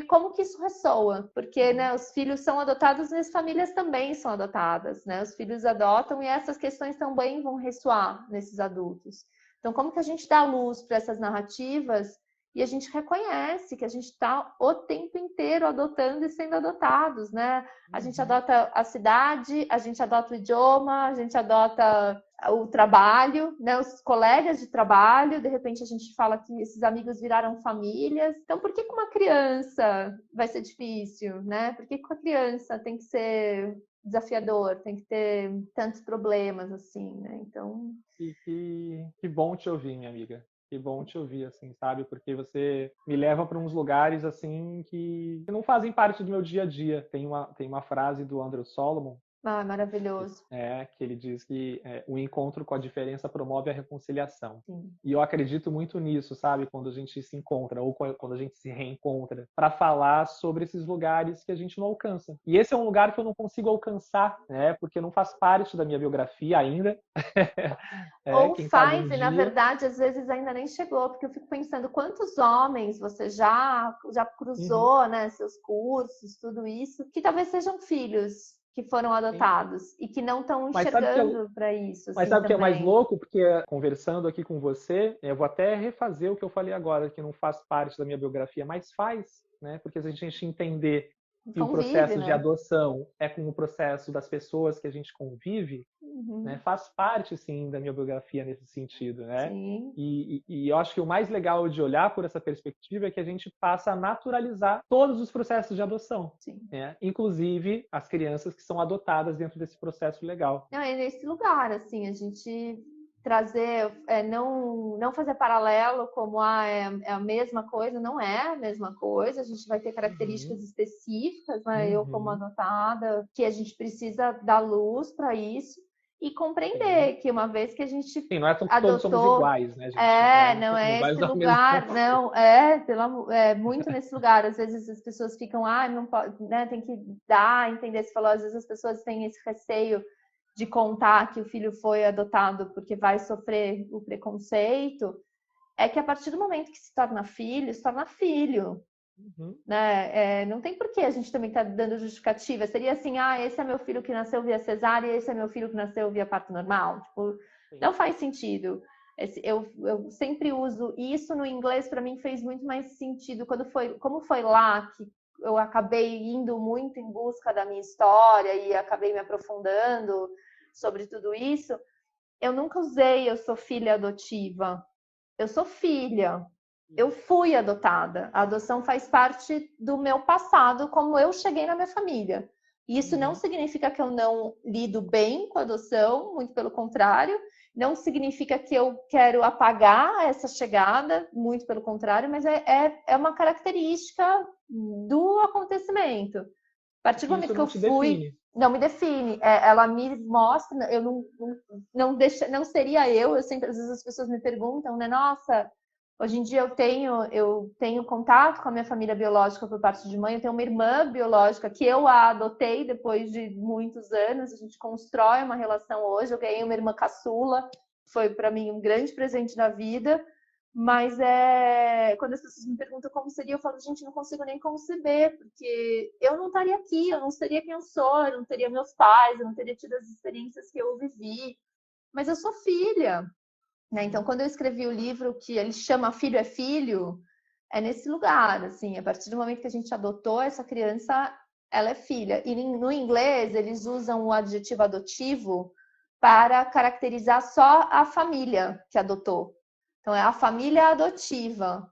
como que isso ressoa, porque, né, os filhos são adotados e as famílias também são adotadas, né? Os filhos adotam e essas questões também vão ressoar nesses adultos. Então, como que a gente dá luz para essas narrativas e a gente reconhece que a gente está o tempo inteiro adotando e sendo adotados, né? A gente adota a cidade, a gente adota o idioma, a gente adota o trabalho, né? Os colegas de trabalho, de repente a gente fala que esses amigos viraram famílias. Então, por que com uma criança vai ser difícil, né? Por que com a criança tem que ser desafiador, tem que ter tantos problemas assim, né? Então... Que bom te ouvir, minha amiga. Que bom te ouvir, assim, sabe? Porque você me leva para uns lugares, assim, que não fazem parte do meu dia a dia. Tem uma frase do Andrew Solomon. Ah, maravilhoso. Que ele diz que o encontro com a diferença promove a reconciliação. Sim. E eu acredito muito nisso, sabe? Quando a gente se encontra ou quando a gente se reencontra, para falar sobre esses lugares que a gente não alcança. E esse é um lugar que eu não consigo alcançar, né? Porque não faz parte da minha biografia ainda. Ou faz, e na verdade, às vezes ainda nem chegou, porque eu fico pensando quantos homens você já cruzou, né? Seus cursos, tudo isso, que talvez sejam filhos que foram adotados e que não estão enxergando para isso. Mas sabe o que é mais louco? Porque conversando aqui com você, eu vou até refazer o que eu falei agora, que não faz parte da minha biografia, mas faz, né? Porque se a gente entender que o processo de adoção é com o processo das pessoas que a gente convive, né, faz parte, sim, da minha biografia nesse sentido, né? E eu acho que o mais legal de olhar por essa perspectiva é que a gente passa a naturalizar todos os processos de adoção, né? Inclusive as crianças que são adotadas dentro desse processo legal. Não, é nesse lugar, assim, a gente trazer, não fazer paralelo como é a mesma coisa, não é a mesma coisa, a gente vai ter características específicas, né? Eu como adotada, que a gente precisa dar luz para isso. e Sim. compreender que uma vez que a gente Sim, não é que todos somos adotou, iguais, né, gente? Não não somos é iguais esse da mesma lugar, forma. não, muito nesse lugar. Às vezes as pessoas ficam, não pode, né, tem que dar a entender. Você falou, às vezes as pessoas têm esse receio de contar que o filho foi adotado porque vai sofrer o preconceito. É que a partir do momento que se torna filho. Uhum. Né? Não tem por que a gente também tá dando justificativa. Seria assim, esse é meu filho que nasceu via cesárea, esse é meu filho que nasceu via parto normal. Tipo, Sim. não faz sentido. Eu sempre uso isso no inglês, para mim fez muito mais sentido como foi lá que eu acabei indo muito em busca da minha história e acabei me aprofundando sobre tudo isso. Eu nunca usei eu sou filha adotiva. Eu sou filha. Eu fui adotada. A adoção faz parte do meu passado, como eu cheguei na minha família. E isso não Uhum. significa que eu não lido bem com a adoção, muito pelo contrário. Não significa que eu quero apagar essa chegada, muito pelo contrário, mas é uma característica do acontecimento. A partir do E isso momento que eu não te fui, define. não me define, ela me mostra, eu não seria eu sempre, às vezes as pessoas me perguntam, né, nossa, hoje em dia eu tenho contato com a minha família biológica por parte de mãe, eu tenho uma irmã biológica que eu a adotei depois de muitos anos, a gente constrói uma relação hoje, eu ganhei uma irmã caçula, foi para mim um grande presente da vida, mas quando as pessoas me perguntam como seria, eu falo, gente, não consigo nem conceber, porque eu não estaria aqui, eu não seria quem eu sou, eu não teria meus pais, eu não teria tido as experiências que eu vivi, mas eu sou filha, né? Então, Uhum. quando eu escrevi o livro que ele chama Filho é Filho, é nesse lugar, assim, a partir do momento que a gente adotou essa criança, ela é filha. E no inglês, eles usam o adjetivo adotivo para caracterizar só a família que adotou. Então, é a família adotiva.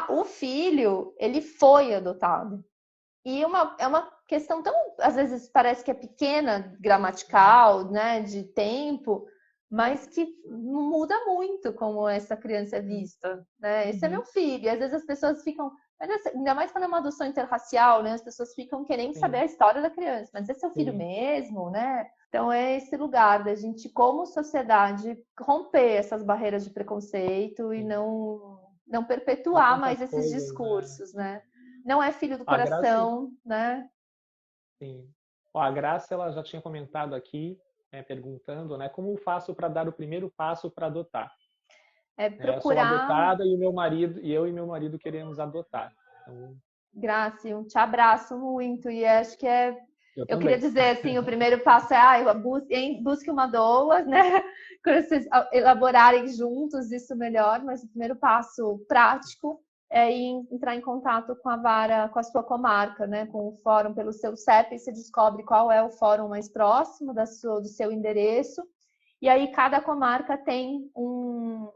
O filho, ele foi adotado. E é uma questão tão, às vezes parece que é pequena, gramatical, né, de tempo, mas que muda muito como essa criança é vista, né? Esse é meu Uhum. filho. E às vezes as pessoas ficam, ainda mais quando é uma adoção interracial, né? As pessoas ficam querendo saber Sim, a história da criança, mas esse é o filho sim, mesmo, né? Então é esse lugar da gente, como sociedade, romper essas barreiras de preconceito e sim. não São perpetuar tantas mais esses coisas, né? discursos, né? Não é filho do A Graça, coração, né? sim. Ó, a Graça, ela já tinha comentado aqui, perguntando, né, como faço para dar o primeiro passo para adotar? É Eu sou procurar. adotada e o meu marido, e eu e meu marido queremos adotar. Então, Graça, eu te abraço muito e acho que eu eu queria também. dizer assim, o primeiro passo é busque uma doa, né? Quando vocês elaborarem juntos, isso melhor, mas o primeiro passo prático é entrar em contato com a vara, com a sua comarca, né? Com o fórum pelo seu CEP, e você descobre qual é o fórum mais próximo do seu endereço. E aí cada comarca tem um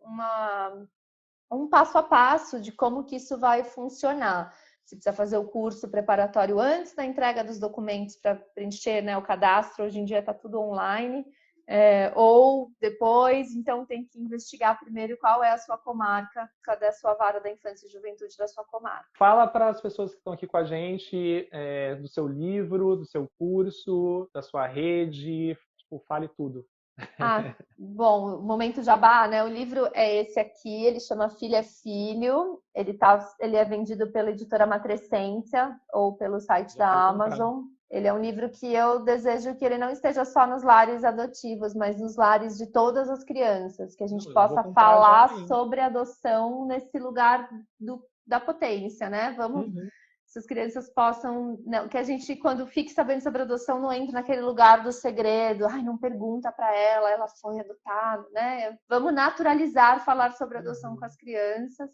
passo a passo de como que isso vai funcionar. Você precisa fazer o curso preparatório antes da entrega dos documentos para preencher, né, o cadastro. Hoje em dia está tudo online. Ou depois, então tem que investigar primeiro qual é a sua comarca, cadê a sua vara da infância e juventude da sua comarca. Fala para as pessoas que estão aqui com a gente do seu livro, do seu curso, da sua rede, tipo, fale tudo. Bom, o momento jabá, né? O livro é esse aqui, ele chama Filho é Filho. Ele é vendido pela editora Matrescência ou pelo site Já da vou comprar. Amazon. Ele é um livro que eu desejo que ele não esteja só nos lares adotivos, mas nos lares de todas as crianças, que a gente Não, eu vou possa comprar já, falar hein? sobre adoção nesse lugar da potência, né? Vamos Uhum. essas crianças possam, não, que a gente quando fique sabendo sobre adoção não entre naquele lugar do segredo, ai, não pergunta para ela foi adotada, né? Vamos naturalizar falar sobre adoção com Uhum. as crianças.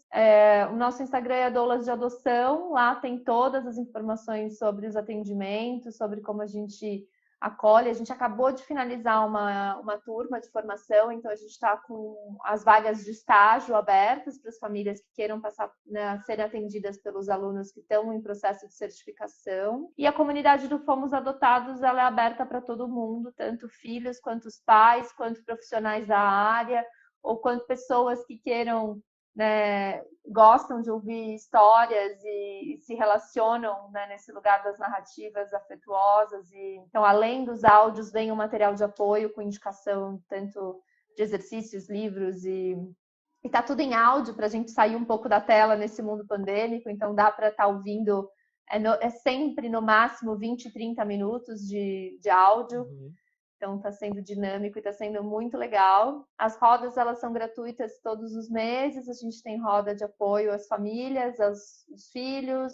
O nosso Instagram é Doulas de Adoção, lá tem todas as informações sobre os atendimentos, sobre como a gente acolhe. A gente acabou de finalizar uma turma de formação, então a gente está com as vagas de estágio abertas para as famílias que queiram passar, né, serem atendidas pelos alunos que estão em processo de certificação. E a comunidade do Fomos Adotados, ela é aberta para todo mundo, tanto filhos, quanto os pais, quanto profissionais da área, ou quanto pessoas que queiram, né, gostam de ouvir histórias e se relacionam, né, nesse lugar das narrativas afetuosas. E, então, além dos áudios, vem um material de apoio com indicação tanto de exercícios, livros e tá tudo em áudio para a gente sair um pouco da tela nesse mundo pandêmico. Então, dá para estar ouvindo, é sempre no máximo 20, 30 minutos de áudio. Uhum. Então está sendo dinâmico e está sendo muito legal. As rodas elas são gratuitas todos os meses. A gente tem roda de apoio às famílias, aos filhos,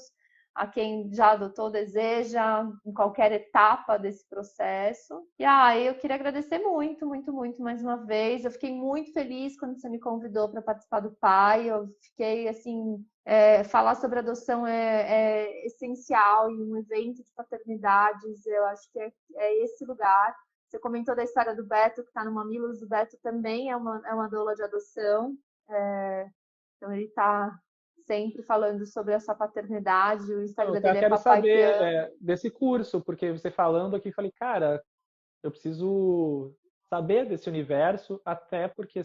a quem já adotou, deseja, em qualquer etapa desse processo. E eu queria agradecer muito, muito, muito mais uma vez. Eu fiquei muito feliz quando você me convidou para participar do PAI. Eu fiquei assim, falar sobre adoção é essencial em um evento de paternidades. Eu acho que é esse lugar. Você comentou da história do Beto, que está no Mamilos. O Beto também é uma doula de adoção. Então, ele está sempre falando sobre a sua paternidade. O Instagram dele é quero Papai saber Piano. desse curso, porque você falando aqui, falei, cara, eu preciso saber desse universo, até porque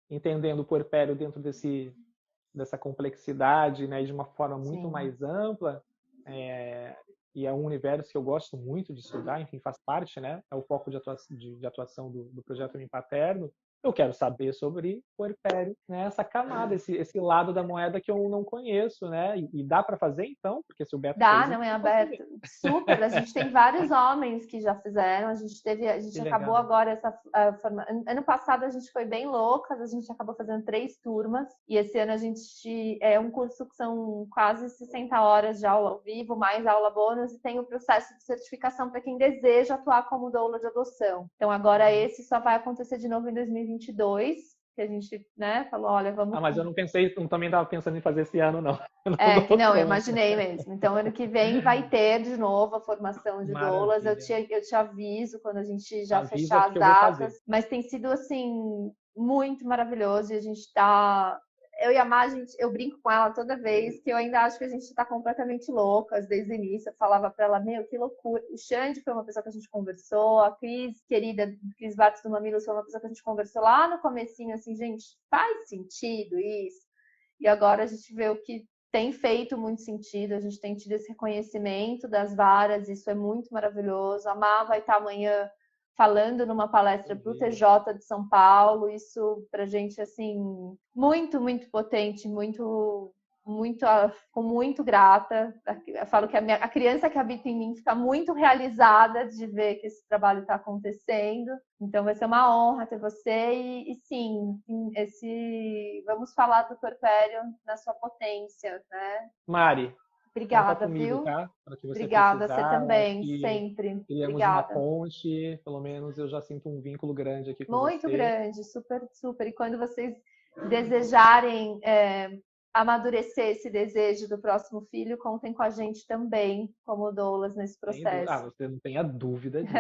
entendendo o puerpério dentro dessa complexidade, né, de uma forma muito Sim. mais ampla, e é um universo que eu gosto muito de estudar, enfim, faz parte, né, é o foco de atuação do projeto Mim Paterno. Eu quero saber sobre puerpério, né, essa camada, esse lado da moeda que eu não conheço, né, e dá para fazer então, porque se o Beto Dá, fez, não então é eu posso aberto. fazer. Super. A gente tem vários homens que já fizeram. A gente Que acabou legal. agora essa forma. Ano passado a gente foi bem loucas. A gente acabou fazendo 3 turmas. E esse ano a gente é um curso que são quase 60 horas de aula ao vivo, mais aula bônus, e tem o processo de certificação para quem deseja atuar como doula de adoção. Então agora esse só vai acontecer de novo em 2022. Que a gente, né, falou, olha, vamos. Mas eu não pensei, eu também estava pensando em fazer esse ano, não. Eu não tô Não, eu pronto. imaginei mesmo. Então, ano que vem vai ter de novo a formação de doulas. Eu Maravilha. te aviso quando a gente já Avisa fechar porque as eu vou fazer. datas. Mas tem sido, assim, muito maravilhoso. E a gente tá. Eu e a Má, eu brinco com ela toda vez que eu ainda acho que a gente tá completamente loucas desde o início. Eu falava para ela, meu, que loucura. O Xande foi uma pessoa que a gente conversou, a Cris, querida, Cris Bartos do Mamilos, foi uma pessoa que a gente conversou lá no comecinho, assim, gente, faz sentido isso? E agora a gente vê o que tem feito muito sentido, a gente tem tido esse reconhecimento das varas, isso é muito maravilhoso. A Má vai estar amanhã falando numa palestra para o TJ de São Paulo, isso para a gente, assim, muito, muito potente, muito, muito grata. Eu falo que a criança que habita em mim fica muito realizada de ver que esse trabalho está acontecendo. Então vai ser uma honra ter você e sim, vamos falar do puerpério na sua potência, né? Mari, conta Obrigada, comigo, viu? tá? Para que você Obrigada, você precisar. Eu acho também, que sempre. criamos uma Obrigada. ponte, pelo menos eu já sinto um vínculo grande aqui com Muito você. grande, super, super. E quando vocês desejarem amadurecer esse desejo do próximo filho, contem com a gente também, como doulas, nesse processo. Você não tenha dúvida disso.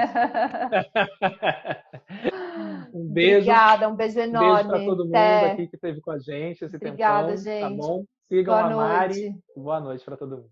Um beijo. Obrigada, um beijo Um beijo para enorme. todo mundo aqui Até. que esteve com a gente esse Obrigada, tempão, tá gente. bom? Sigam Boa a Mari. noite. Boa noite para todo mundo.